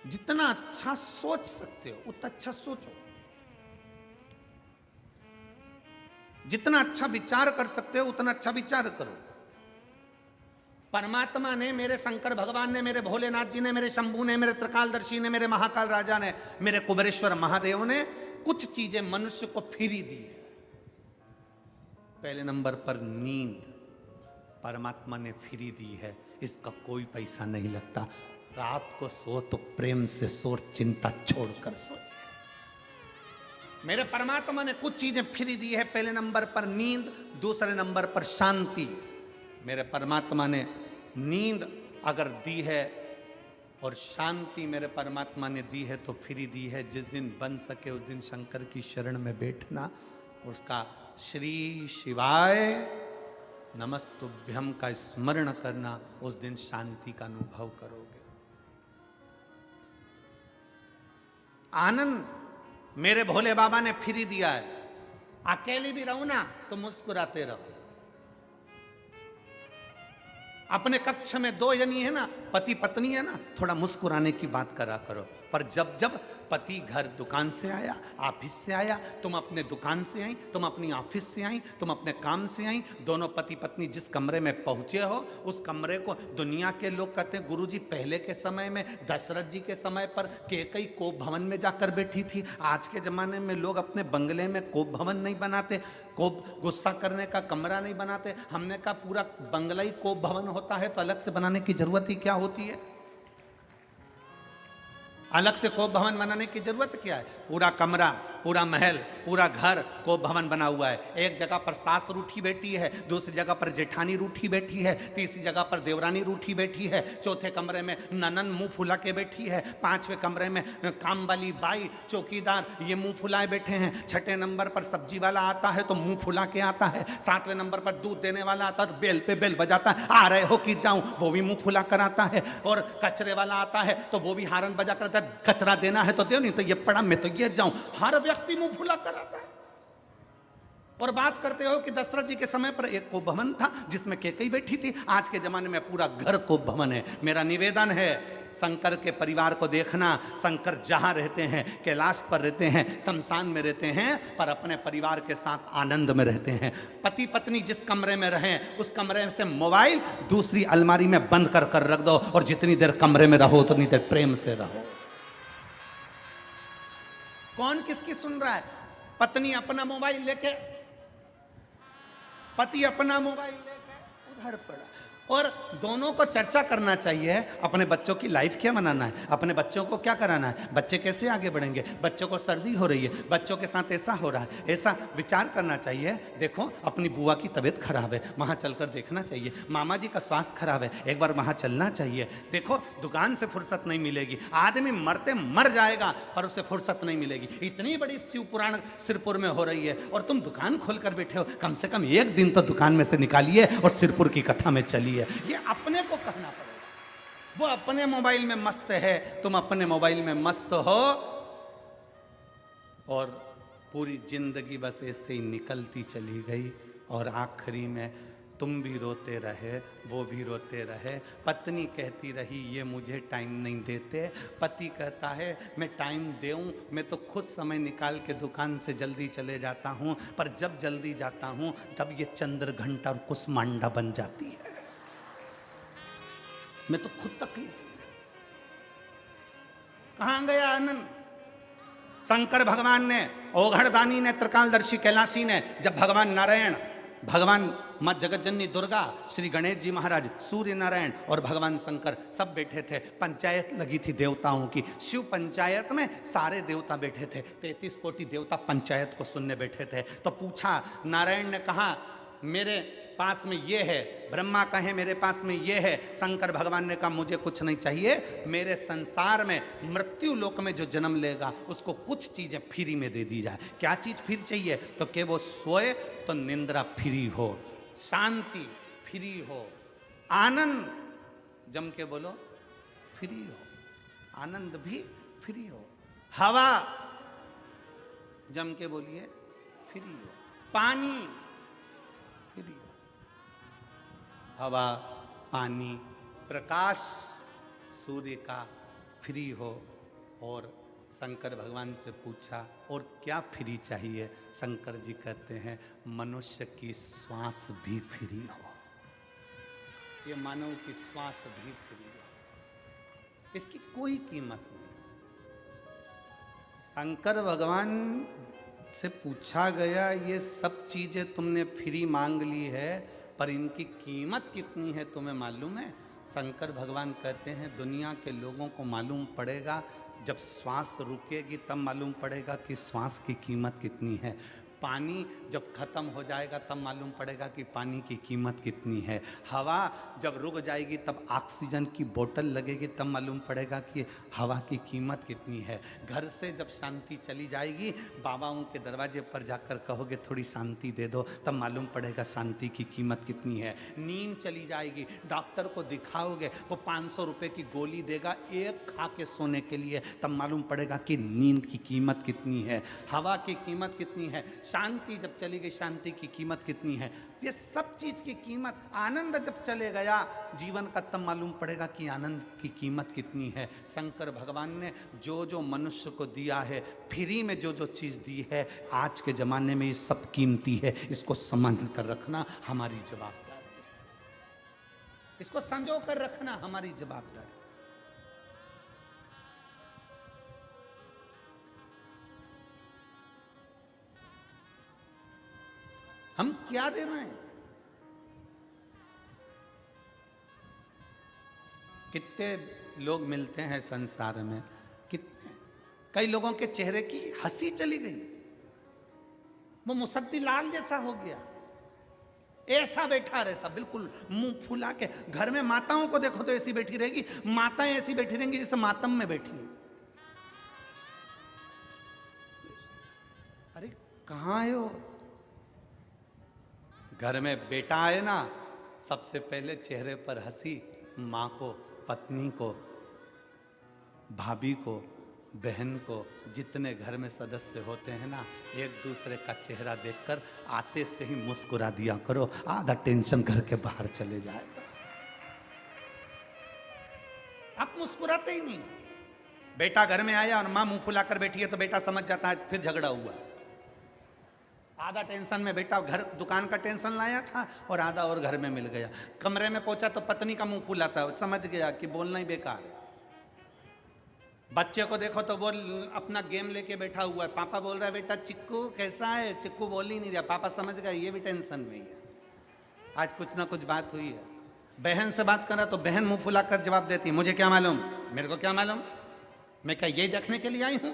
जितना अच्छा सोच सकते हो उतना अच्छा सोचो, जितना अच्छा विचार कर सकते हो उतना अच्छा विचार करो। परमात्मा ने, मेरे शंकर भगवान ने, मेरे भोलेनाथ जी ने, मेरे शंभू ने, मेरे त्रिकालदर्शी ने, मेरे महाकाल राजा ने, मेरे कुबेरेश्वर महादेव ने कुछ चीजें मनुष्य को फ्री दी है। पहले नंबर पर नींद परमात्मा ने फ्री दी है, इसका कोई पैसा नहीं लगता। रात को सो तो प्रेम से सो, चिंता छोड़कर सो। मेरे परमात्मा ने कुछ चीजें फ्री दी है। पहले नंबर पर नींद, दूसरे नंबर पर शांति। मेरे परमात्मा ने नींद अगर दी है और शांति मेरे परमात्मा ने दी है तो फ्री दी है। जिस दिन बन सके उस दिन शंकर की शरण में बैठना, उसका श्री शिवाय नमस्तुभ्यम का स्मरण करना, उस दिन शांति का अनुभव करोगे। आनंद मेरे भोले बाबा ने फ्री दिया है। अकेले भी रहो ना तो मुस्कुराते रहो। अपने कक्ष में दो जनी है ना, पति पत्नी है ना, थोड़ा मुस्कुराने की बात करा करो। पर जब जब पति घर दुकान से आया, ऑफिस से आया, तुम अपने दुकान से आई, तुम अपनी ऑफिस से आई, तुम अपने काम से आई, दोनों पति पत्नी जिस कमरे में पहुंचे हो उस कमरे को दुनिया के लोग कहते हैं गुरुजी पहले के समय में दशरथ जी के समय पर कैकेयी कोप भवन में जाकर बैठी थी। आज के जमाने में लोग अपने बंगले में कोप भवन नहीं बनाते, कोप गुस्सा करने का कमरा नहीं बनाते। हमने कहा पूरा बंगला ही कोप भवन होता है तो अलग से बनाने की जरूरत ही क्या होती है? अलग से कोप भवन बनाने की जरूरत क्या है? पूरा कमरा, पूरा महल, पूरा घर कोप भवन बना हुआ है। एक जगह पर सास रूठी बैठी है, दूसरी जगह पर जेठानी रूठी बैठी है, तीसरी जगह पर देवरानी रूठी बैठी है, चौथे कमरे में ननन मुंह फुला के बैठी है, पांचवें कमरे में काम वाली बाई चौकीदार ये मुंह फुलाए बैठे हैं, छठे नंबर पर सब्जी वाला आता है तो मुंह फुला के आता है, सातवें नंबर पर दूध देने वाला आता है तो बेल पे बेल बजाता है, आ रहे हो कि जाऊं, वो भी मुंह फुला कर आता है, और कचरे वाला आता है तो वो भी हारन बजा कर, कचरा देना है तो दो, नहीं तो ये पड़ा मैं तो ये जाऊं। हर व्यक्ति मुंह फुला कर आता है। और बात करते हो कि दशरथ जी के समय पर एक कोप भवन था जिसमें कैकेयी बैठी थी। आज के जमाने में पूरा घर कोप भवन है। मेरा निवेदन है शंकर के परिवार को देखना। शंकर जहां रहते हैं, कैलाश पर रहते हैं, शमशान में रहते हैं, पर अपने परिवार के साथ आनंद में रहते हैं। पति पत्नी जिस कमरे में रहें उस कमरे से मोबाइल दूसरी अलमारी में बंद कर कर रख दो, और जितनी देर कमरे में रहो उतनी देर प्रेम से रहो। कौन किसकी सुन रहा है? पत्नी अपना मोबाइल लेके, पति अपना मोबाइल लेके उधर पड़ा। और दोनों को चर्चा करना चाहिए अपने बच्चों की लाइफ क्या बनाना है, अपने बच्चों को क्या कराना है, बच्चे कैसे आगे बढ़ेंगे, बच्चों को सर्दी हो रही है, बच्चों के साथ ऐसा हो रहा है, ऐसा विचार करना चाहिए। देखो अपनी बुआ की तबीयत खराब है, वहाँ चलकर देखना चाहिए। मामा जी का स्वास्थ्य खराब है, एक बार वहाँ चलना चाहिए। देखो दुकान से फुर्सत नहीं मिलेगी, आदमी मरते मर जाएगा पर उसे फुर्सत नहीं मिलेगी। इतनी बड़ी शिव पुराण सिरपुर में हो रही है और तुम दुकान खोल कर बैठे हो। कम से कम एक दिन तो दुकान में से निकालिए और सिरपुर की कथा में चलिए। ये अपने को कहना पड़ेगा। वो अपने मोबाइल में मस्त है, तुम अपने मोबाइल में मस्त हो, और पूरी जिंदगी बस ऐसे ही निकलती चली गई और आखिरी में तुम भी रोते रहे, वो भी रोते रहे। पत्नी कहती रही ये मुझे टाइम नहीं देते, पति कहता है मैं टाइम दूं, मैं तो खुद समय निकाल के दुकान से जल्दी चले जाता हूं, पर जब जल्दी जाता हूं तब ये चंद्र घंटा और कुसमांडा बन जाती है। मैं तो खुद तकलीफ। कहां गया आनंद? शंकर भगवान ने, ओघड़दानी ने, त्रिकालदर्शी कैलाशी ने, जब भगवान नारायण, भगवान मां जगतजननी दुर्गा, श्री गणेश जी महाराज, सूर्य नारायण और भगवान शंकर सब बैठे थे, पंचायत लगी थी देवताओं की। शिव पंचायत में सारे देवता बैठे थे, 33 कोटि देवता पंचायत को सुनने बैठे थे। तो पूछा, नारायण ने कहा मेरे पास में ये है, ब्रह्मा कहे मेरे पास में ये है, शंकर भगवान ने कहा मुझे कुछ नहीं चाहिए, मेरे संसार में मृत्यु लोक में जो जन्म लेगा उसको कुछ चीजें फ्री में दे दी जाए। क्या चीज फ्री चाहिए? तो कि वो सोए तो निंद्रा फ्री हो, शांति फ्री हो, आनंद, जम के बोलो, फ्री हो, आनंद भी फ्री हो, हवा, जम के बोलिए, फ्री हो, पानी फ्री हो, हवा, पानी, प्रकाश सूर्य का फ्री हो। और शंकर भगवान से पूछा और क्या फ्री चाहिए? शंकर जी कहते हैं मनुष्य की श्वास भी फ्री हो, ये मानव की श्वास भी फ्री हो, इसकी कोई कीमत नहीं। शंकर भगवान से पूछा गया ये सब चीजें तुमने फ्री मांग ली है, पर इनकी कीमत कितनी है तुम्हें मालूम है? शंकर भगवान कहते हैं दुनिया के लोगों को मालूम पड़ेगा जब श्वास रुकेगी, तब मालूम पड़ेगा कि श्वास की कीमत कितनी है। पानी जब खत्म हो जाएगा तब मालूम पड़ेगा कि पानी की कीमत कितनी है। हवा जब रुक जाएगी तब ऑक्सीजन की बोतल लगेगी, तब मालूम पड़ेगा कि हवा की कीमत कितनी है। घर से जब शांति चली जाएगी, बाबाओं के दरवाजे पर जाकर कहोगे थोड़ी शांति दे दो, तब मालूम पड़ेगा शांति की कीमत कितनी है। नींद चली जाएगी, डॉक्टर को दिखाओगे, वो 500 रुपये की गोली देगा एक खा के सोने के लिए, तब मालूम पड़ेगा कि नींद की कीमत कितनी है, हवा की कीमत कितनी है। शांति जब चली गई, शांति की कीमत कितनी है। ये सब चीज की कीमत, आनंद जब चले गया जीवन का, तब मालूम पड़ेगा कि आनंद की कीमत कितनी है। शंकर भगवान ने जो जो मनुष्य को दिया है, फ्री में जो जो चीज दी है, आज के जमाने में ये सब कीमती है, इसको संभाल कर रखना हमारी जवाबदारी, इसको संजो कर रखना हमारी जवाबदारी। हम क्या दे रहे हैं? कितने लोग मिलते हैं संसार में, कितने, कई लोगों के चेहरे की हंसी चली गई, वो मुसद्दी लाल जैसा हो गया, ऐसा बैठा रहता बिल्कुल मुंह फुला के। घर में माताओं को देखो तो ऐसी बैठी रहेगी, माताएं ऐसी बैठी रहेंगी जैसे मातम में बैठी है। अरे कहां आए हो? घर में बेटा आए ना, सबसे पहले चेहरे पर हंसी, माँ को, पत्नी को, भाभी को, बहन को, जितने घर में सदस्य होते हैं ना, एक दूसरे का चेहरा देखकर आते से ही मुस्कुरा दिया करो, आधा टेंशन घर के बाहर चले जाएगा। आप मुस्कुराते ही नहीं। बेटा घर में आया और माँ मुंह फुलाकर बैठी है तो बेटा समझ जाता है फिर झगड़ा हुआ। आधा टेंशन में बेटा घर दुकान का टेंशन लाया था और आधा और घर में मिल गया। कमरे में पहुंचा तो पत्नी का मुंह फुला था, समझ गया कि बोलना ही बेकार है। बच्चे को देखो तो वो अपना गेम लेके बैठा हुआ है, पापा बोल रहा है बेटा चिक्कू कैसा है, चिक्कू बोल ही नहीं रहा, पापा समझ गया ये भी टेंशन में ही है, आज कुछ ना कुछ बात हुई है। बहन से बात करा तो बहन मुंह फुला कर जवाब देती है मुझे क्या मालूम, मेरे को क्या मालूम, मैं क्या यही देखने के लिए आई हूं।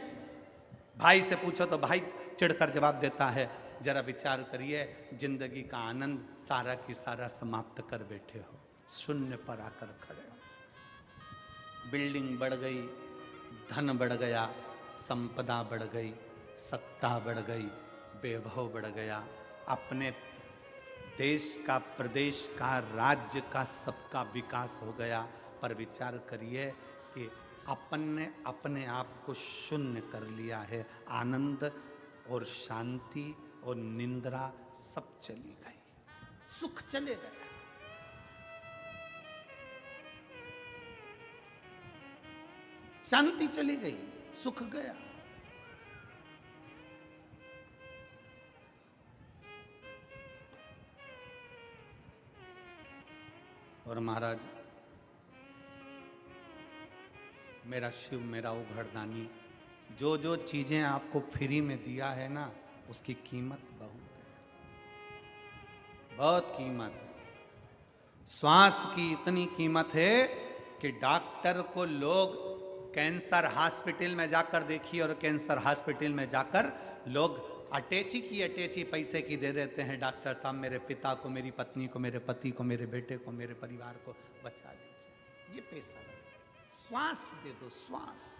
भाई से पूछो तो भाई चिढ़कर जवाब देता है। जरा विचार करिए, जिंदगी का आनंद सारा की सारा समाप्त कर बैठे हो, शून्य पर आकर खड़े हो। बिल्डिंग बढ़ गई, धन बढ़ गया, संपदा बढ़ गई, सत्ता बढ़ गई, वैभव बढ़ गया, अपने देश का, प्रदेश का, राज्य का, सबका विकास हो गया। पर विचार करिए कि अपन ने अपने आप को शून्य कर लिया है। आनंद और शांति और निंद्रा सब चली गई, सुख चले गए। शांति चली गई, सुख गया। और महाराज, मेरा शिव, मेरा उघड़दानी, जो जो चीजें आपको फ्री में दिया है ना, उसकी कीमत बहुत है, बहुत कीमत है। श्वास की इतनी कीमत है कि डॉक्टर को लोग कैंसर हॉस्पिटल में जाकर देखिए, और कैंसर हॉस्पिटल में जाकर लोग अटैची की अटैची पैसे की दे देते हैं। डॉक्टर साहब, मेरे पिता को, मेरी पत्नी को, मेरे पति को, मेरे बेटे को, मेरे परिवार को बचा लीजिए, ये पैसा लगे। श्वास दे दो, श्वास।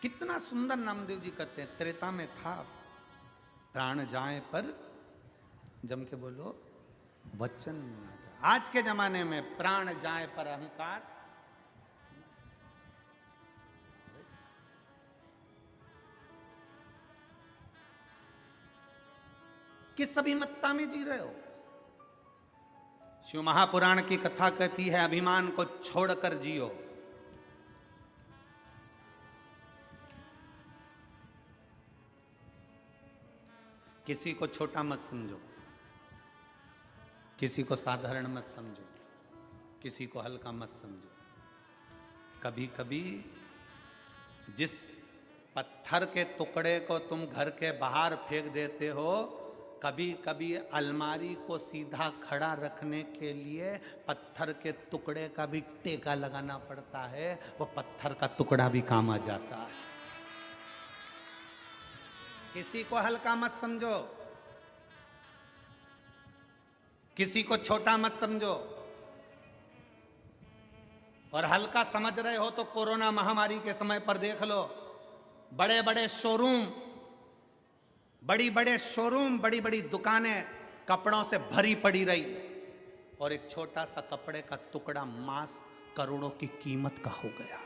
कितना सुंदर नामदेव जी कहते हैं, त्रेता में था प्राण जाए पर, जम के बोलो वचन ना जाए। आज के जमाने में प्राण जाए पर अहंकार, किस अभिमत्ता में जी रहे हो? शिव महापुराण की कथा कहती है, अभिमान को छोड़कर जियो। किसी को छोटा मत समझो, किसी को साधारण मत समझो, किसी को हल्का मत समझो। कभी कभी जिस पत्थर के टुकड़े को तुम घर के बाहर फेंक देते हो, कभी कभी अलमारी को सीधा खड़ा रखने के लिए पत्थर के टुकड़े का भी टेका लगाना पड़ता है, वो पत्थर का टुकड़ा भी काम आ जाता है। किसी को हल्का मत समझो, किसी को छोटा मत समझो। और हल्का समझ रहे हो तो कोरोना महामारी के समय पर देख लो, बड़े बड़े शोरूम, बड़ी बड़ी दुकानें कपड़ों से भरी पड़ी रही, और एक छोटा सा कपड़े का टुकड़ा, मास्क, करोड़ों की कीमत का हो गया।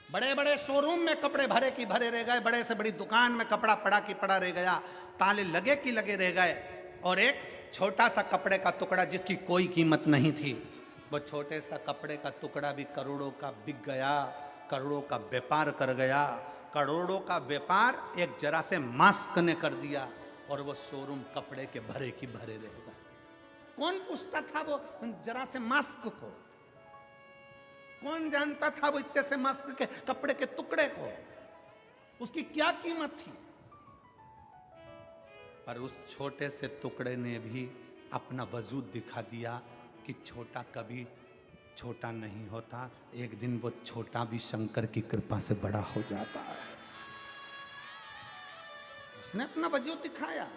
बड़े बड़े शोरूम में कपड़े भरे की भरे रह गए, बड़े से बड़ी दुकान में कपड़ा पड़ा की पड़ा रह गया, ताले लगे की लगे रह गए, और एक छोटा सा कपड़े का टुकड़ा जिसकी कोई कीमत नहीं थी, वो छोटे सा कपड़े का टुकड़ा भी करोड़ों का बिक गया, करोड़ों का व्यापार कर गया। करोड़ों का व्यापार एक जरा से मास्क ने कर दिया, और वो शोरूम कपड़े के भरे की भरे रह गए। कौन पूछता था वो जरा से मास्क को? कौन जानता था वो इतने से मास्क के कपड़े के टुकड़े को? उसकी क्या कीमत थी? पर उस छोटे से टुकड़े ने भी अपना वजूद दिखा दिया कि छोटा कभी छोटा नहीं होता, एक दिन वो छोटा भी शंकर की कृपा से बड़ा हो जाता है। उसने अपना वजूद दिखाया,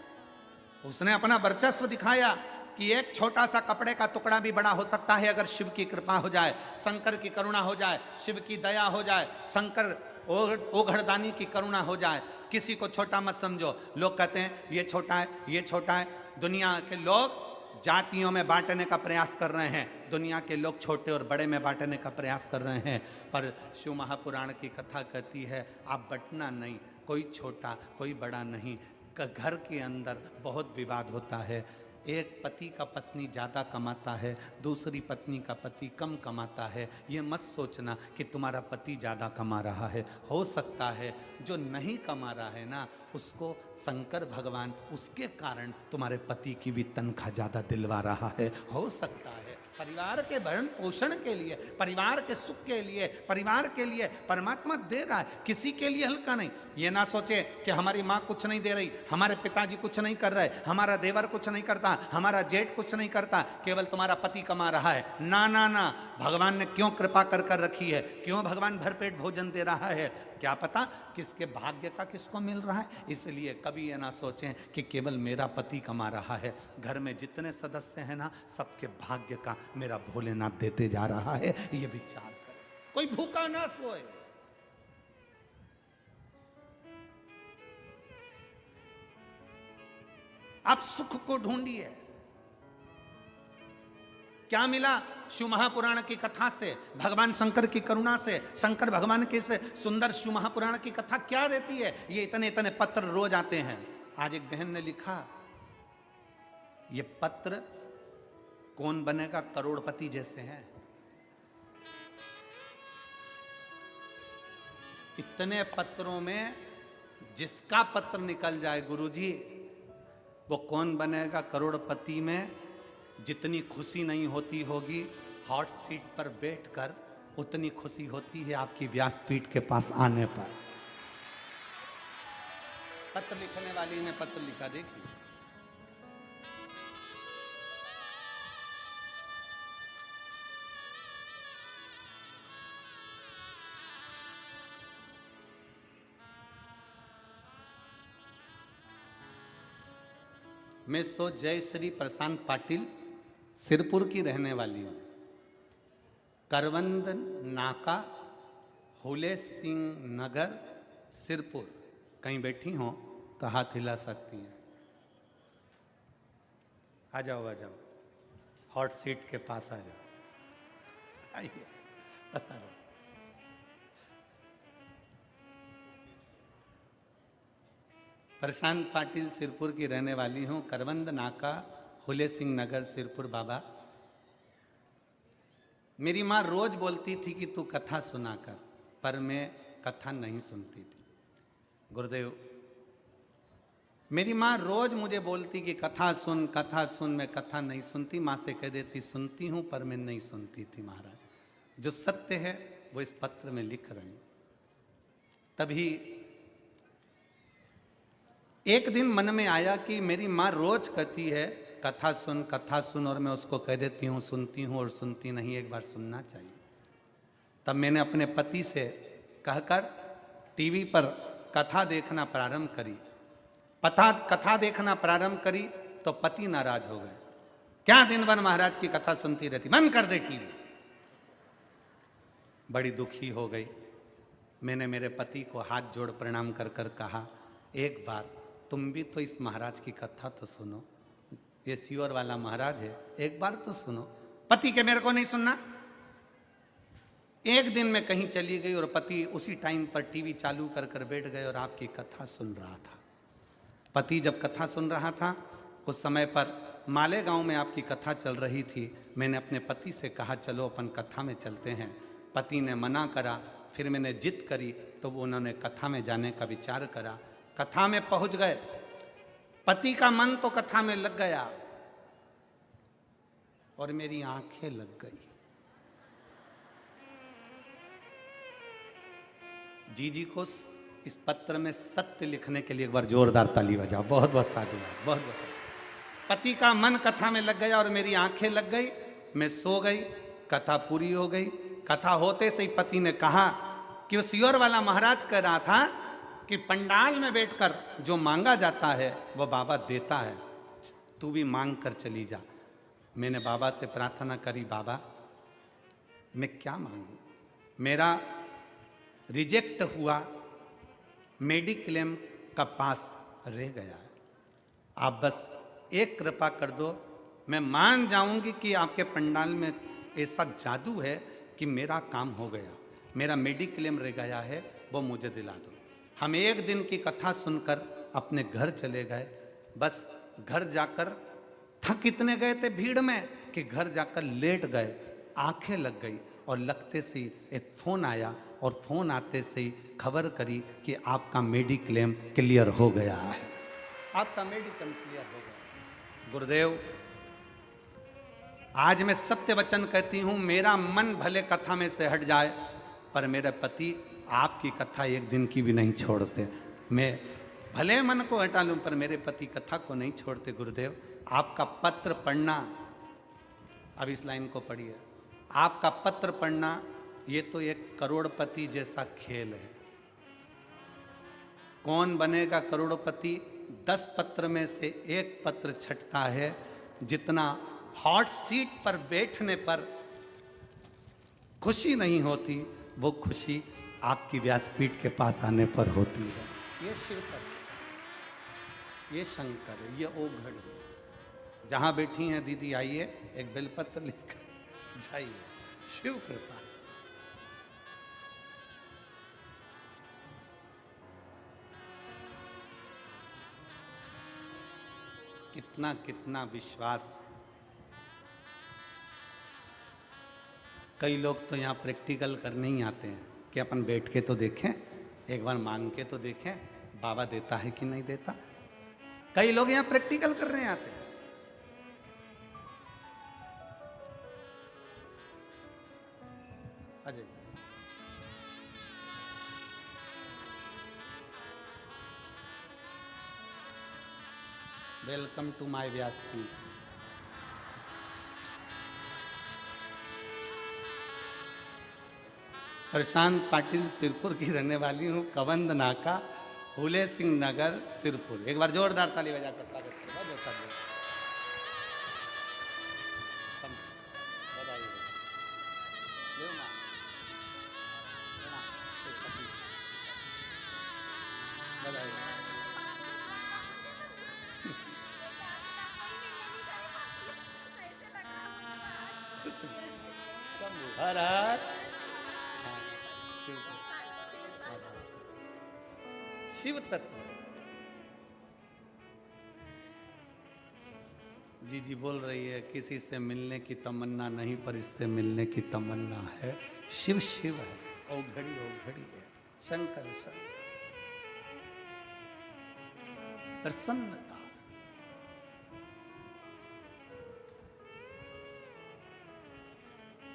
उसने अपना वर्चस्व दिखाया कि एक छोटा सा कपड़े का टुकड़ा भी बड़ा हो सकता है अगर शिव की कृपा हो जाए, शंकर की करुणा हो जाए, शिव की दया हो जाए, शंकर ओघड़दानी की करुणा हो जाए। किसी को छोटा मत समझो। लोग कहते हैं ये छोटा है, ये छोटा है। दुनिया के लोग जातियों में बांटने का प्रयास कर रहे हैं, दुनिया के लोग छोटे और बड़े में बांटने का प्रयास कर रहे हैं, पर शिव महापुराण की कथा कहती है आप बंटना नहीं, कोई छोटा कोई बड़ा नहीं। घर के अंदर बहुत विवाद होता है, एक पति का पत्नी ज़्यादा कमाता है, दूसरी पत्नी का पति कम कमाता है। ये मत सोचना कि तुम्हारा पति ज़्यादा कमा रहा है, हो सकता है जो नहीं कमा रहा है ना, उसको शंकर भगवान उसके कारण तुम्हारे पति की भी तनख्वाह ज़्यादा दिलवा रहा है, हो सकता है। परिवार के भरण पोषण के लिए, परिवार के सुख के लिए, परिवार के लिए परमात्मा दे रहा है, किसी के लिए हल्का नहीं। ये ना सोचे कि हमारी माँ कुछ नहीं दे रही, हमारे पिताजी कुछ नहीं कर रहे, हमारा देवर कुछ नहीं करता, हमारा जेठ कुछ नहीं करता, केवल तुम्हारा पति कमा रहा है। ना ना ना, भगवान ने क्यों कृपा कर कर रखी है, क्यों भगवान भरपेट भोजन दे रहा है, क्या पता किसके भाग्य का किसको मिल रहा है। इसलिए कभी ये ना सोचें कि केवल मेरा पति कमा रहा है, घर में जितने सदस्य हैं ना, सबके भाग्य का मेरा भोलेनाथ देते जा रहा है, ये विचार करें। कोई भूखा ना सोए, आप सुख को ढूंढिए। क्या मिला शिव महापुराण की कथा से, भगवान शंकर की करुणा से, शंकर भगवान की से सुंदर शिव महापुराण की कथा क्या देती है? ये इतने इतने पत्र रोज आते हैं। आज एक बहन ने लिखा, ये पत्र कौन बनेगा करोड़पति जैसे हैं। इतने पत्रों में जिसका पत्र निकल जाए गुरुजी, वो कौन बनेगा करोड़पति में जितनी खुशी नहीं होती होगी हॉट सीट पर बैठकर, उतनी खुशी होती है आपकी व्यासपीठ के पास आने पर। पत्र लिखने वाली ने पत्र लिखा, देखिए। मैं सो जय श्री प्रशांत पाटिल सिरपुर की रहने वाली हूँ। करवंद नाका हुले सिंह नगर सिरपुर। कहीं बैठी हो तो हाथ हिला सकती हैं। आ जाओ आ जाओ, हॉट सीट के पास आ जाओ। आइए बता रहा हूँ। प्रशांत पाटिल सिरपुर की रहने वाली हूँ। करवंद नाका हुले सिंह नगर सिरपुर। बाबा, मेरी माँ रोज बोलती थी कि तू कथा सुना कर, पर मैं कथा नहीं सुनती थी। गुरुदेव, मेरी माँ रोज मुझे बोलती कि कथा सुन कथा सुन, मैं कथा नहीं सुनती। माँ से कह देती सुनती हूँ, पर मैं नहीं सुनती थी। महाराज, जो सत्य है वो इस पत्र में लिख रही हूँ। तभी एक दिन मन में आया कि मेरी माँ रोज कहती है कथा सुन, और मैं उसको कह देती हूँ सुनती हूँ और सुनती नहीं, एक बार सुनना चाहिए। तब मैंने अपने पति से कहकर टीवी पर कथा देखना प्रारंभ करी। कथा देखना प्रारंभ करी तो पति नाराज हो गए। क्या दिन भर महाराज की कथा सुनती रहती, बंद कर दे टीवी। बड़ी दुखी हो गई। मैंने मेरे पति को हाथ जोड़ प्रणाम कर कर कहा, एक बार तुम भी तो इस महाराज की कथा तो सुनो, ये सियोर वाला महाराज है, एक बार तो सुनो। पति के मेरे को नहीं सुनना। एक दिन मैं कहीं चली गई और पति उसी टाइम पर टीवी चालू कर कर बैठ गए और आपकी कथा सुन रहा था। पति जब कथा सुन रहा था, उस समय पर मालेगांव में आपकी कथा चल रही थी। मैंने अपने पति से कहा चलो अपन कथा में चलते हैं। पति ने मना करा। फिर मैंने जिद करी तो उन्होंने कथा में जाने का विचार करा। कथा में पहुंच गए। पति का मन तो कथा में लग गया और मेरी आंखें लग गई। जी को इस पत्र में सत्य लिखने के लिए एक बार जोरदार ताली बजाओ। बहुत बहुत साधुवाद, बहुत बहुत साधुवाद। पति का मन कथा में लग गया और मेरी आंखें लग गई। मैं सो गई। कथा पूरी हो गई। कथा होते से ही पति ने कहा कि वो सियोर वाला महाराज कह रहा था कि पंडाल में बैठकर जो मांगा जाता है वो बाबा देता है, तू भी मांग कर चली जा। मैंने बाबा से प्रार्थना करी, बाबा मैं क्या मांगू, मेरा रिजेक्ट हुआ मेडिक्लेम का पास रह गया है, आप बस एक कृपा कर दो। मैं मान जाऊंगी कि आपके पंडाल में ऐसा जादू है कि मेरा काम हो गया, मेरा मेडिक्लेम रह गया है, वो मुझे दिला दो। हम एक दिन की कथा सुनकर अपने घर चले गए। बस घर जाकर थक इतने गए थे भीड़ में कि घर जाकर लेट गए। आंखें लग गई और लगते से ही एक फ़ोन आया और फ़ोन आते से ही खबर करी कि आपका मेडिक्लेम क्लियर हो गया है, आपका मेडिक्लेम क्लियर हो गया। गुरुदेव, आज मैं सत्य वचन कहती हूँ, मेरा मन भले कथा में से हट जाए पर मेरे पति आपकी कथा एक दिन की भी नहीं छोड़ते। मैं भले मन को हटा लूं पर मेरे पति कथा को नहीं छोड़ते। गुरुदेव, आपका पत्र पढ़ना, अब इस लाइन को पढ़िए, आपका पत्र पढ़ना ये तो एक करोड़पति जैसा खेल है। कौन बनेगा करोड़पति? 10 पत्र में से एक पत्र छटता है। जितना हॉट सीट पर बैठने पर खुशी नहीं होती, वो खुशी आपकी व्यासपीठ के पास आने पर होती है। ये शिव पर। ये शंकर है, ये ओघड़ है। जहां बैठी हैं दीदी, आइए एक बेलपत्र लेकर जाइए। शिव कृपा। कितना कितना विश्वास। कई लोग तो यहाँ प्रैक्टिकल करने ही आते हैं कि अपन बैठ के तो देखें, एक बार मांग के तो देखें बाबा देता है कि नहीं देता। कई लोग यहाँ प्रैक्टिकल करने आते हैं। अजय, वेलकम टू माय व्यासपीठ। प्रशांत पाटिल सिरपुर की रहने वाली हूँ, कवंद नाका, फूले सिंह नगर, सिरपुर। एक बार जोरदार ताली बजाकर स्वागत करो जो सब लोग। बधाई हो। माँ। बधाई हो। भारत शिव तत्व। जी जी बोल रही है, किसी से मिलने की तमन्ना नहीं पर इससे मिलने की तमन्ना है। शिव शिव है, ओघड़ी ओघड़ी है, शंकर शंकर। प्रसन्नता।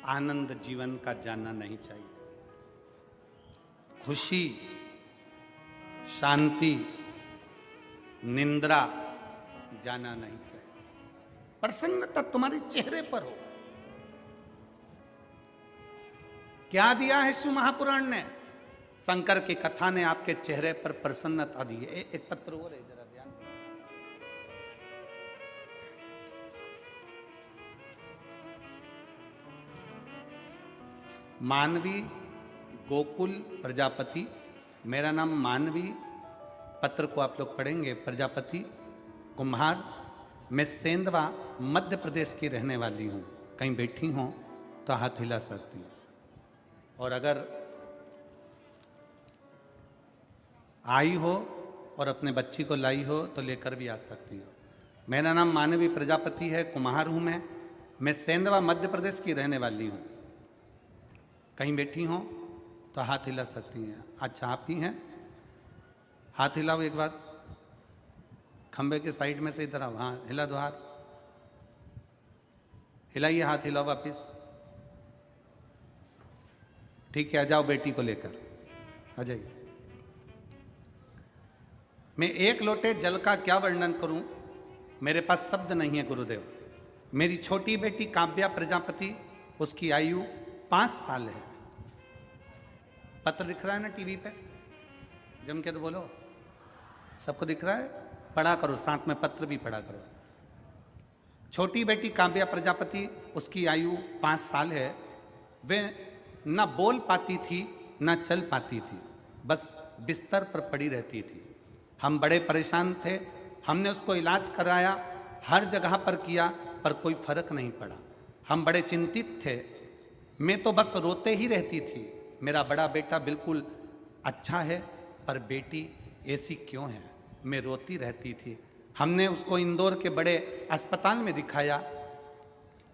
आनंद जीवन का जानना नहीं चाहिए। खुशी, शांति, निंद्रा जाना नहीं चाहिए। प्रसन्नता तुम्हारे चेहरे पर हो। क्या दिया है शिव महापुराण ने? शंकर की कथा ने आपके चेहरे पर प्रसन्नता दी है। एक पत्र और है, जरा ध्यान दो। मानवी गोकुल प्रजापति, मेरा नाम मानवी, पत्र को आप लोग पढ़ेंगे। प्रजापति कुम्हार, मैं सेंधवा मध्य प्रदेश की रहने वाली हूँ। कहीं बैठी हो तो हाथ हिला सकती हूँ, और अगर आई हो और अपने बच्ची को लाई हो तो लेकर भी आ सकती हो। मेरा नाम मानवी प्रजापति है, कुम्हार हूँ मैं सेंधवा मध्य प्रदेश की रहने वाली हूँ। कहीं बैठी हो तो हाथ हिला सकती हैं। अच्छा आप ही हैं? हाथ हिलाओ एक बार, खंबे के साइड में से इधर आओ। हाँ हिला दो हाथ, हिलाइए हाथ, हिलाओ वापिस। ठीक है, आ जाओ बेटी को लेकर, आ जाइए। मैं एक लोटे जल का क्या वर्णन करूं, मेरे पास शब्द नहीं है गुरुदेव। मेरी छोटी बेटी काव्या प्रजापति, उसकी आयु 5 साल है। पत्र दिख रहा है ना टीवी पे, जम के तो बोलो, सबको दिख रहा है? पढ़ा करो, साथ में पत्र भी पढ़ा करो। छोटी बेटी काव्या प्रजापति, उसकी आयु 5 साल है। वे न बोल पाती थी न चल पाती थी, बस बिस्तर पर पड़ी रहती थी। हम बड़े परेशान थे, हमने उसको इलाज कराया, हर जगह पर किया, पर कोई फर्क नहीं पड़ा। हम बड़े चिंतित थे, मैं तो बस रोते ही रहती थी। मेरा बड़ा बेटा बिल्कुल अच्छा है, पर बेटी ऐसी क्यों है? मैं रोती रहती थी। हमने उसको इंदौर के बड़े अस्पताल में दिखाया।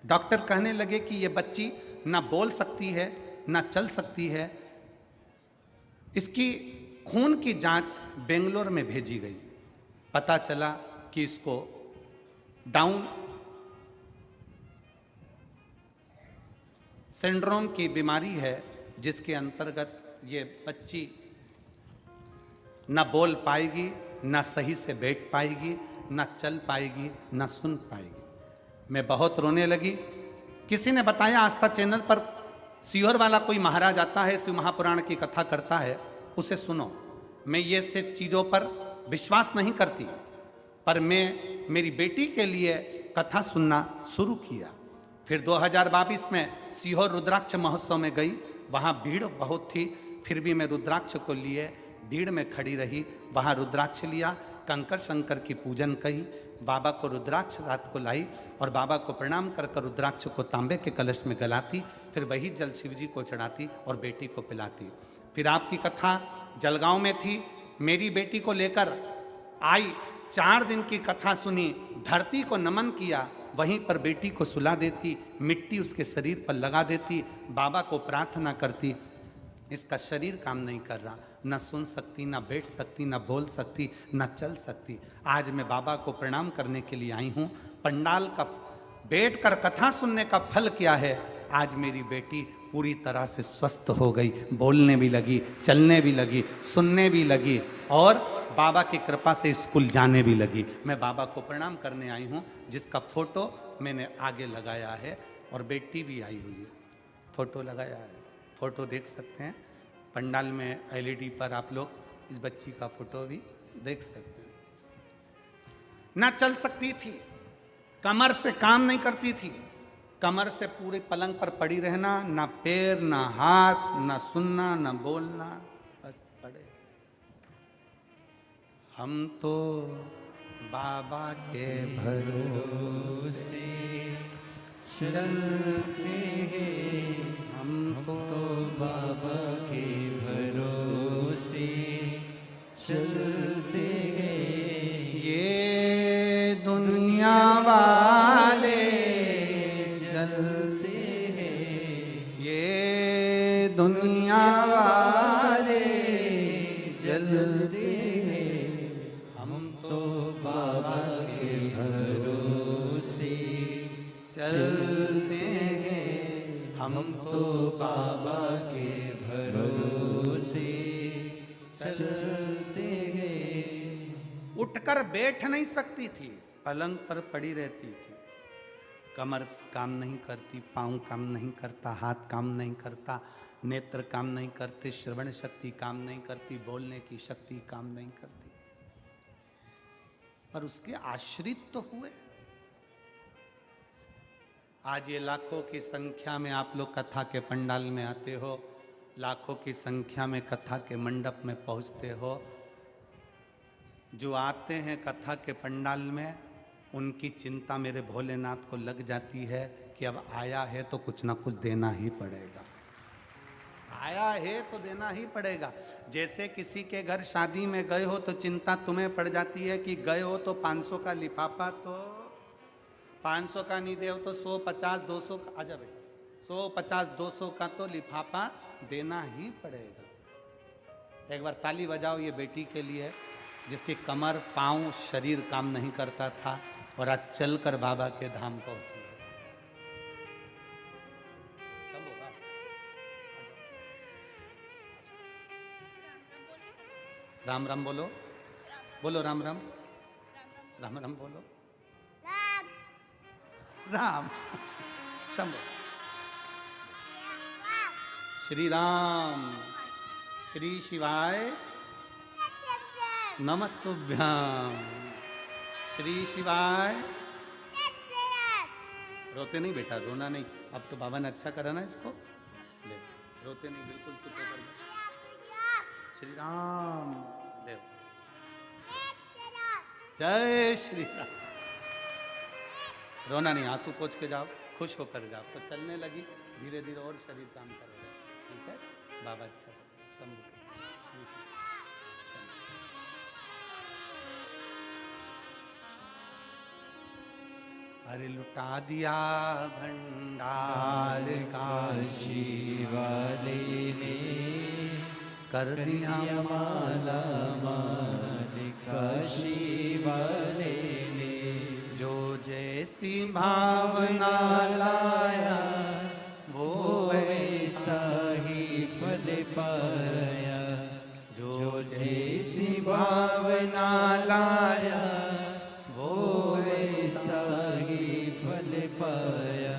डॉक्टर कहने लगे कि ये बच्ची ना बोल सकती है ना चल सकती है। इसकी खून की जांच बेंगलोर में भेजी गई। पता चला कि इसको डाउन सिंड्रोम की बीमारी है, जिसके अंतर्गत ये बच्ची न बोल पाएगी, न सही से बैठ पाएगी, न चल पाएगी, न सुन पाएगी। मैं बहुत रोने लगी। किसी ने बताया आस्था चैनल पर सीहोर वाला कोई महाराज आता है, शिव महापुराण की कथा करता है, उसे सुनो। मैं ये से चीज़ों पर विश्वास नहीं करती, पर मैं मेरी बेटी के लिए कथा सुनना शुरू किया। फिर 2022 में सीहोर रुद्राक्ष महोत्सव में गई, वहाँ भीड़ बहुत थी, फिर भी मैं रुद्राक्ष को लिए भीड़ में खड़ी रही, वहाँ रुद्राक्ष लिया। कंकर शंकर की पूजन कही, बाबा को रुद्राक्ष रात को लाई और बाबा को प्रणाम कर कर रुद्राक्ष को तांबे के कलश में गलाती, फिर वही जल शिव जी को चढ़ाती और बेटी को पिलाती। फिर आपकी कथा जलगांव में थी, मेरी बेटी को लेकर आई, 4 दिन की कथा सुनी, धरती को नमन किया, वहीं पर बेटी को सुला देती, मिट्टी उसके शरीर पर लगा देती, बाबा को प्रार्थना करती, इसका शरीर काम नहीं कर रहा, न सुन सकती, न बैठ सकती, न बोल सकती, न चल सकती। आज मैं बाबा को प्रणाम करने के लिए आई हूँ। पंडाल का बैठकर कथा सुनने का फल क्या है, आज मेरी बेटी पूरी तरह से स्वस्थ हो गई, बोलने भी लगी, चलने भी लगी, सुनने भी लगी और बाबा की कृपा से स्कूल जाने भी लगी। मैं बाबा को प्रणाम करने आई हूँ, जिसका फोटो मैंने आगे लगाया है और बेटी भी आई हुई है, फोटो लगाया है, फोटो देख सकते हैं पंडाल में एलईडी पर, आप लोग इस बच्ची का फोटो भी देख सकते हैं। ना चल सकती थी, कमर से काम नहीं करती थी, कमर से पूरे पलंग पर पड़ी रहना, ना पैर ना हाथ, ना सुनना ना बोलना, बस पड़े। हम तो बाबा के भरोसे चलते हैं, हम तो बाबा के भरोसे चलते हैं। ये दुनिया वाले जलते हैं, ये दुनिया वाले जलते हैं, हम तो बाबा के भरोसे चलते हैं, हम तो बाबा के भरोसे चलते हैं। उठकर बैठ नहीं सकती थी, पलंग पर पड़ी रहती थी, कमर काम नहीं करती, पाँव काम नहीं करता, हाथ काम नहीं करता, नेत्र काम नहीं करते, श्रवण शक्ति काम नहीं करती, बोलने की शक्ति काम नहीं करती, पर उसके आश्रित तो हुए। आज ये लाखों की संख्या में आप लोग कथा के पंडाल में आते हो, लाखों की संख्या में कथा के मंडप में पहुंचते हो। जो आते हैं कथा के पंडाल में, उनकी चिंता मेरे भोलेनाथ को लग जाती है कि अब आया है तो कुछ ना कुछ देना ही पड़ेगा, आया है तो देना ही पड़ेगा। जैसे किसी के घर शादी में गए हो तो चिंता तुम्हें पड़ जाती है कि गए हो तो 500 का लिफाफा, तो 500 का नहीं दे हो तो 100, 50, 200 का, आजा बेटा, 100, 50, 200 का तो लिफाफा देना ही पड़ेगा। एक बार ताली बजाओ ये बेटी के लिए, जिसकी कमर पाँव शरीर काम नहीं करता था और आज चलकर बाबा के धाम पहुंची। राम राम बोलो, बोलो राम राम, राम राम बोलो, राम राम, शंभो, श्री राम, श्री शिवाय नमस्तुभ्याम, श्री शिवाय। रोते नहीं बेटा, रोना नहीं, अब तो बाबा ने अच्छा करा ना इसको, ले रोते नहीं, बिल्कुल चुप होकर। श्री राम देव, जय श्री राम। रोना नहीं, आंसू पोंछ के जाओ, खुश होकर जाओ, तो चलने लगी, धीरे धीरे और शरीर काम करेगा, ठीक है बाबा, अच्छा शंभु। अरे लुटा दिया भंडार काशी वाले ने, कर दिया माला माल काशी वाले ने, जो जैसी भावना लाया वो वैसा ही फल पाया, जो जैसी भावना लाया वो वैसा ही फल पाया,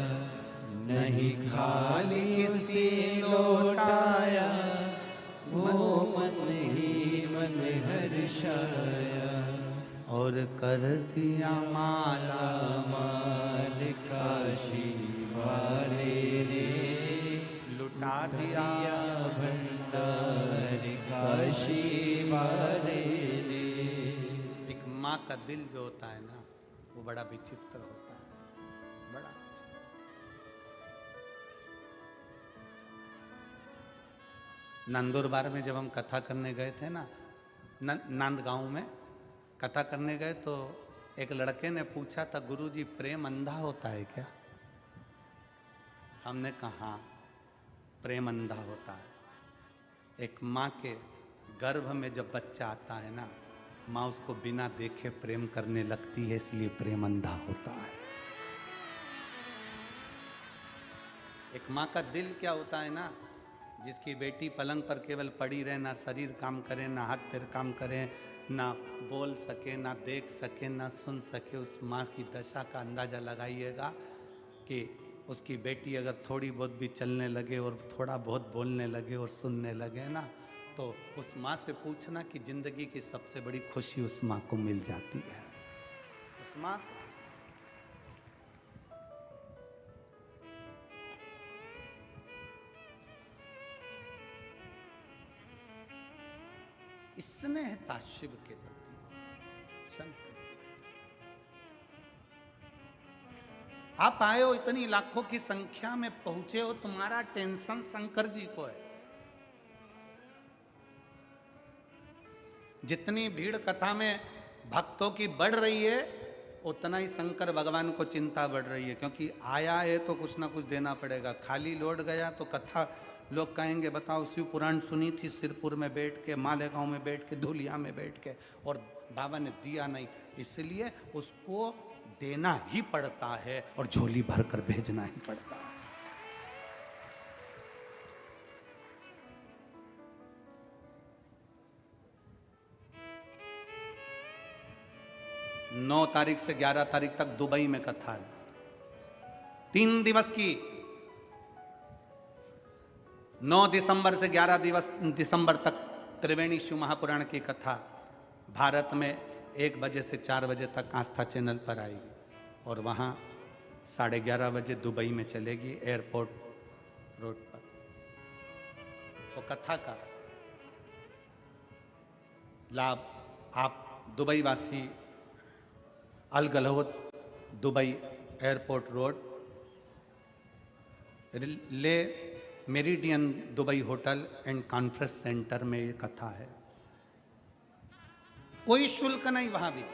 नहीं खाली किसी लौटाया वो मन ही मन हर्षाया, और कर दिया माला माल काशी वाले ने, लुटा दिया भंडार काशी वाले ने। एक माँ का दिल जो होता है ना, वो बड़ा विचित्र होता है, बड़ा विचित्र। नंदुरबार में जब हम कथा करने गए थे ना, नांदगांव में कथा करने गए, तो एक लड़के ने पूछा था, गुरुजी प्रेम अंधा होता है क्या? हमने कहा हाँ, प्रेम अंधा होता है। एक माँ के गर्भ में जब बच्चा आता है ना, माँ उसको बिना देखे प्रेम करने लगती है, इसलिए प्रेम अंधा होता है। एक माँ का दिल क्या होता है ना, जिसकी बेटी पलंग पर केवल पड़ी रहे, ना शरीर काम करे, ना हाथ पैर काम करे, ना बोल सके, ना देख सके, ना सुन सके, उस माँ की दशा का अंदाजा लगाइएगा कि उसकी बेटी अगर थोड़ी बहुत भी चलने लगे और थोड़ा बहुत बोलने लगे और सुनने लगे ना, तो उस माँ से पूछना कि जिंदगी की सबसे बड़ी खुशी उस माँ को मिल जाती है। उस माँ स्नेहता शिव के प्रति, शंकर आप आए हो, इतनी लाखों की संख्या में पहुंचे हो, तुम्हारा टेंशन शंकर जी को है। जितनी भीड़ कथा में भक्तों की बढ़ रही है, उतना ही शंकर भगवान को चिंता बढ़ रही है, क्योंकि आया है तो कुछ ना कुछ देना पड़ेगा। खाली लौट गया तो कथा लोग कहेंगे, बताओ शिव पुराण सुनी थी सिरपुर में बैठ के, मालेगांव में बैठ के, धुलिया में बैठ के, और बाबा ने दिया नहीं, इसलिए उसको देना ही पड़ता है और झोली भरकर भेजना ही पड़ता है। 9 तारीख से 11 तारीख तक दुबई में कथा है, 3 दिवस की। 9 दिसंबर से 11 दिसंबर तक त्रिवेणी शिव महापुराण की कथा भारत में 1 बजे से 4 बजे तक आस्था चैनल पर आएगी, और वहाँ 11:30 बजे दुबई में चलेगी, एयरपोर्ट रोड पर। तो कथा का लाभ आप दुबई वासी अल गलहोत Dubai airport road Le Meridien Dubai hotel and conference centre में ये कथा है। कोई शुल्क नहीं, वहाँ भी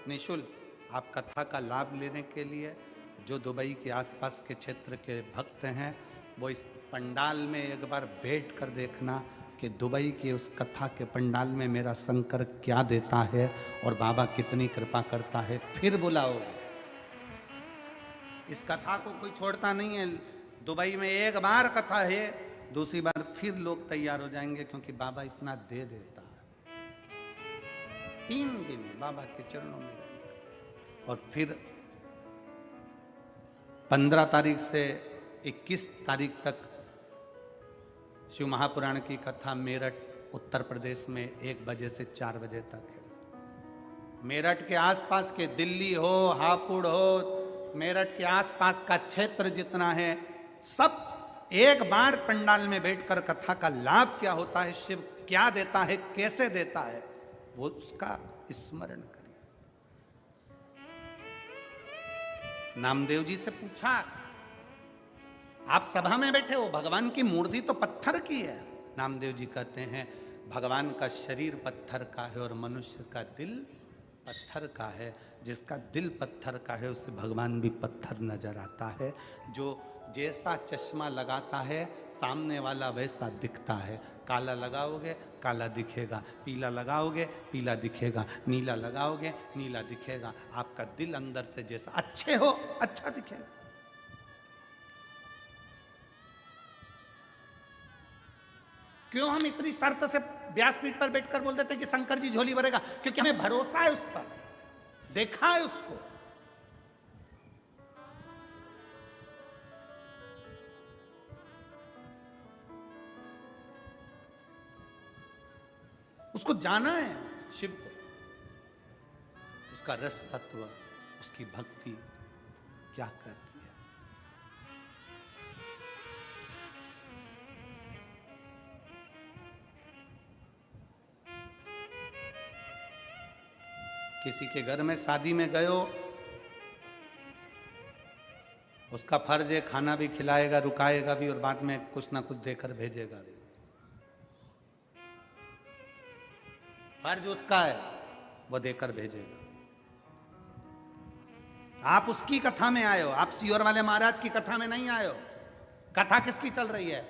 निःशुल्क। आप कथा का लाभ लेने के लिए जो दुबई के आसपास के क्षेत्र के भक्त हैं, वो इस पंडाल में एक बार बैठ कर देखना कि दुबई के उस कथा के पंडाल में मेरा शंकर क्या देता है और बाबा कितनी कृपा करता है, फिर बुलाओगे। इस कथा को कोई छोड़ता नहीं है। दुबई में एक बार कथा है, दूसरी बार फिर लोग तैयार हो जाएंगे, क्योंकि बाबा इतना दे देता है। 3 दिन बाबा के चरणों में रहने, और फिर 15 तारीख से 21 तारीख तक शिव महापुराण की कथा मेरठ उत्तर प्रदेश में 1 बजे से 4 बजे तक है। मेरठ के आसपास के, दिल्ली हो, हापुड़ हो, मेरठ के आसपास का क्षेत्र जितना है, सब एक बार पंडाल में बैठकर कथा का लाभ क्या होता है, शिव क्या देता है, कैसे देता है, वो उसका स्मरण करें। नामदेव जी से पूछा, आप सभा में बैठे हो, भगवान की मूर्ति तो पत्थर की है। नामदेव जी कहते हैं, भगवान का शरीर पत्थर का है और मनुष्य का दिल पत्थर का है। जिसका दिल पत्थर का है उसे भगवान भी पत्थर नजर आता है। जो जैसा चश्मा लगाता है सामने वाला वैसा दिखता है। काला लगाओगे काला दिखेगा, पीला लगाओगे पीला दिखेगा, नीला लगाओगे नीला दिखेगा। आपका दिल अंदर से जैसा अच्छे हो अच्छा दिखेगा। क्यों हम इतनी शर्त से व्यासपीठ पर बैठकर बोल देते कि शंकर जी झोली भरेगा? क्योंकि हमें भरोसा है उस पर, देखा है उसको। उसको जाना है शिव को, उसका रस तत्व, उसकी भक्ति क्या करती है। किसी के घर में शादी में गए हो, उसका फर्ज है खाना भी खिलाएगा, रुकाएगा भी और बाद में कुछ ना कुछ देकर भेजेगा भी। फर्ज उसका है, वो देकर भेजेगा। आप उसकी कथा में आए हो, आप सीहोर वाले महाराज की कथा में नहीं आए हो। कथा किसकी चल रही है?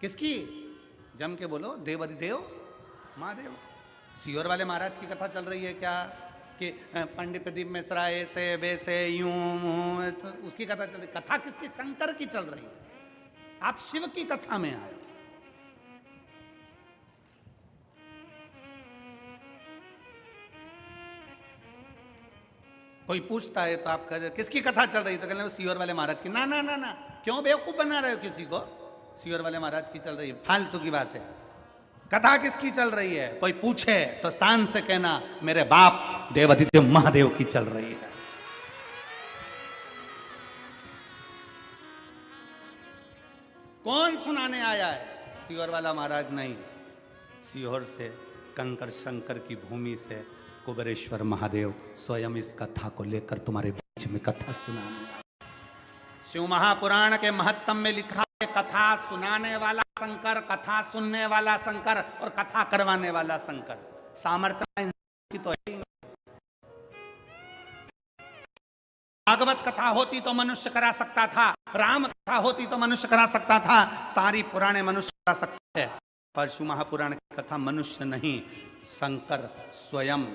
किसकी? जम के बोलो, देवाधिदेव महादेव। सीहोर वाले महाराज की कथा चल रही है क्या कि पंडित दीप मिश्रा ऐसे वैसे यूं, तो उसकी कथा चल रही? कथा किसकी? शंकर की चल रही है। आप शिव की कथा में आए। कोई पूछता है तो आप कह किसकी कथा चल रही है, तो कहते हैं सीहोर वाले महाराज की। ना ना ना ना, क्यों बेवकूफ बना रहे हो किसी को? सीहोर वाले महाराज की चल रही है, फालतू की बात है। कथा किसकी चल रही है? कोई पूछे तो शान से कहना मेरे बाप देवाधिदेव महादेव की चल रही है। कौन सुनाने आया है? सीहोर वाला महाराज नहीं। सीहोर से कंकर शंकर की भूमि से कुबेरेश्वर महादेव स्वयं इस कथा को लेकर तुम्हारे बीच में कथा सुनाने आए। शिव महापुराण के महत्तम में लिखा है, कथा सुनाने वाला शंकर, कथा सुनने वाला शंकर और कथा करवाने वाला शंकर। सामर्थ्य की तो है ही नहीं। भागवत कथा होती तो मनुष्य करा सकता था, राम कथा होती तो मनुष्य करा सकता था, सारी पुराणे मनुष्य करा सकते हैं, पर शिव महापुराण की कथा मनुष्य नहीं, शंकर स्वयं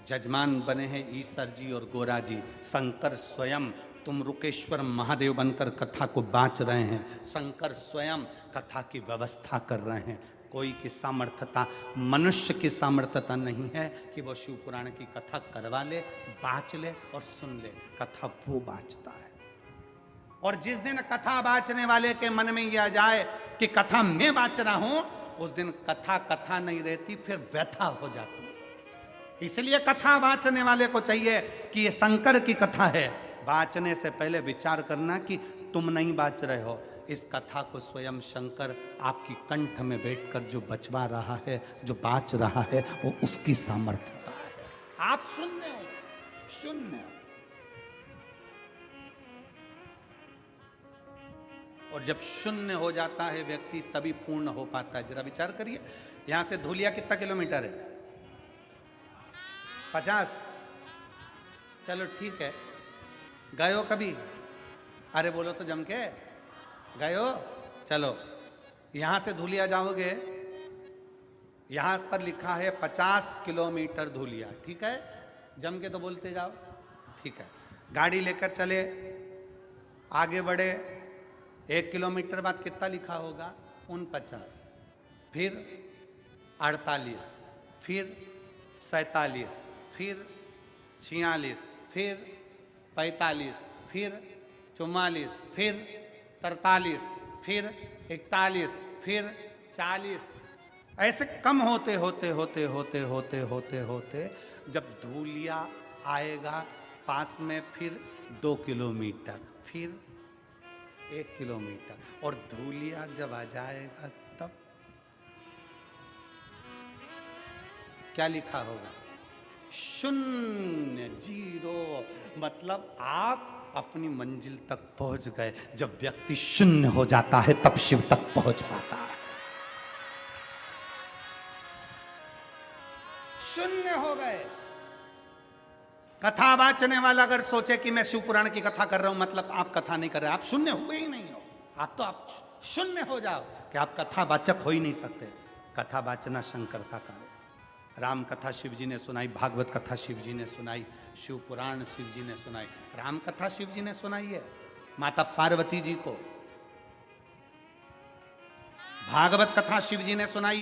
जजमान बने हैं। ईश्वर जी और गोरा जी, शंकर स्वयं, तुम रुकेश्वर महादेव बनकर कथा को बांच रहे हैं, शंकर स्वयं कथा की व्यवस्था कर रहे हैं। कोई की सामर्थ्यता, मनुष्य की सामर्थ्यता नहीं है कि वो शिव पुराण की कथा करवा ले, बांच ले और सुन ले। कथा वो बांचता है। और जिस दिन कथा बांचने वाले के मन में यह आ जाए कि कथा मैं बांच रहा हूं, उस दिन कथा कथा नहीं रहती, फिर व्यथा हो जाती है। इसलिए कथा बांचने वाले को चाहिए कि ये शंकर की कथा है, बांचने से पहले विचार करना कि तुम नहीं बांच रहे हो। इस कथा को स्वयं शंकर आपकी कंठ में बैठकर जो बचवा रहा है, जो बांच रहा है, वो उसकी सामर्थ्यता है। आप शून्य हो, शून्य हो। और जब शून्य हो जाता है व्यक्ति, तभी पूर्ण हो पाता है। जरा विचार करिए, यहां से धूलिया कितना किलोमीटर है? 50। चलो ठीक है, गए हो कभी? अरे बोलो तो जम के, गए हो? चलो, यहां से धूलिया जाओगे, यहां पर लिखा है 50 किलोमीटर धूलिया, ठीक है? जम के तो बोलते जाओ, ठीक है। गाड़ी लेकर चले, आगे बढ़े, 1 किलोमीटर बाद कितना लिखा होगा? 49, फिर 48, फिर 47, फिर 46, फिर 45, फिर 44, फिर 43, फिर 41, फिर 40, ऐसे कम होते होते होते होते होते होते होते जब धूलिया आएगा पास में, फिर 2 किलोमीटर, फिर 1 किलोमीटर, और धूलिया जब आ जाएगा तब क्या लिखा होगा? शून्य, जीरो। मतलब आप अपनी मंजिल तक पहुंच गए। जब व्यक्ति शून्य हो जाता है तब शिव तक पहुंच पाता है। शून्य हो गए। कथा वाचने वाला अगर सोचे कि मैं शिव पुराण की कथा कर रहा हूं, मतलब आप कथा नहीं कर रहे, आप शून्य हुए ही नहीं हो। आप शून्य हो जाओ कि आप कथा वाचक हो ही नहीं सकते। कथा वाचना शंकर का कार्य। राम कथा शिव जी ने सुनाई, भागवत कथा शिव जी ने सुनाई, शिव पुराण शिव जी ने सुनाई, राम कथा शिव जी ने सुनाई है माता पार्वती जी को, भागवत कथा शिव जी ने सुनाई है।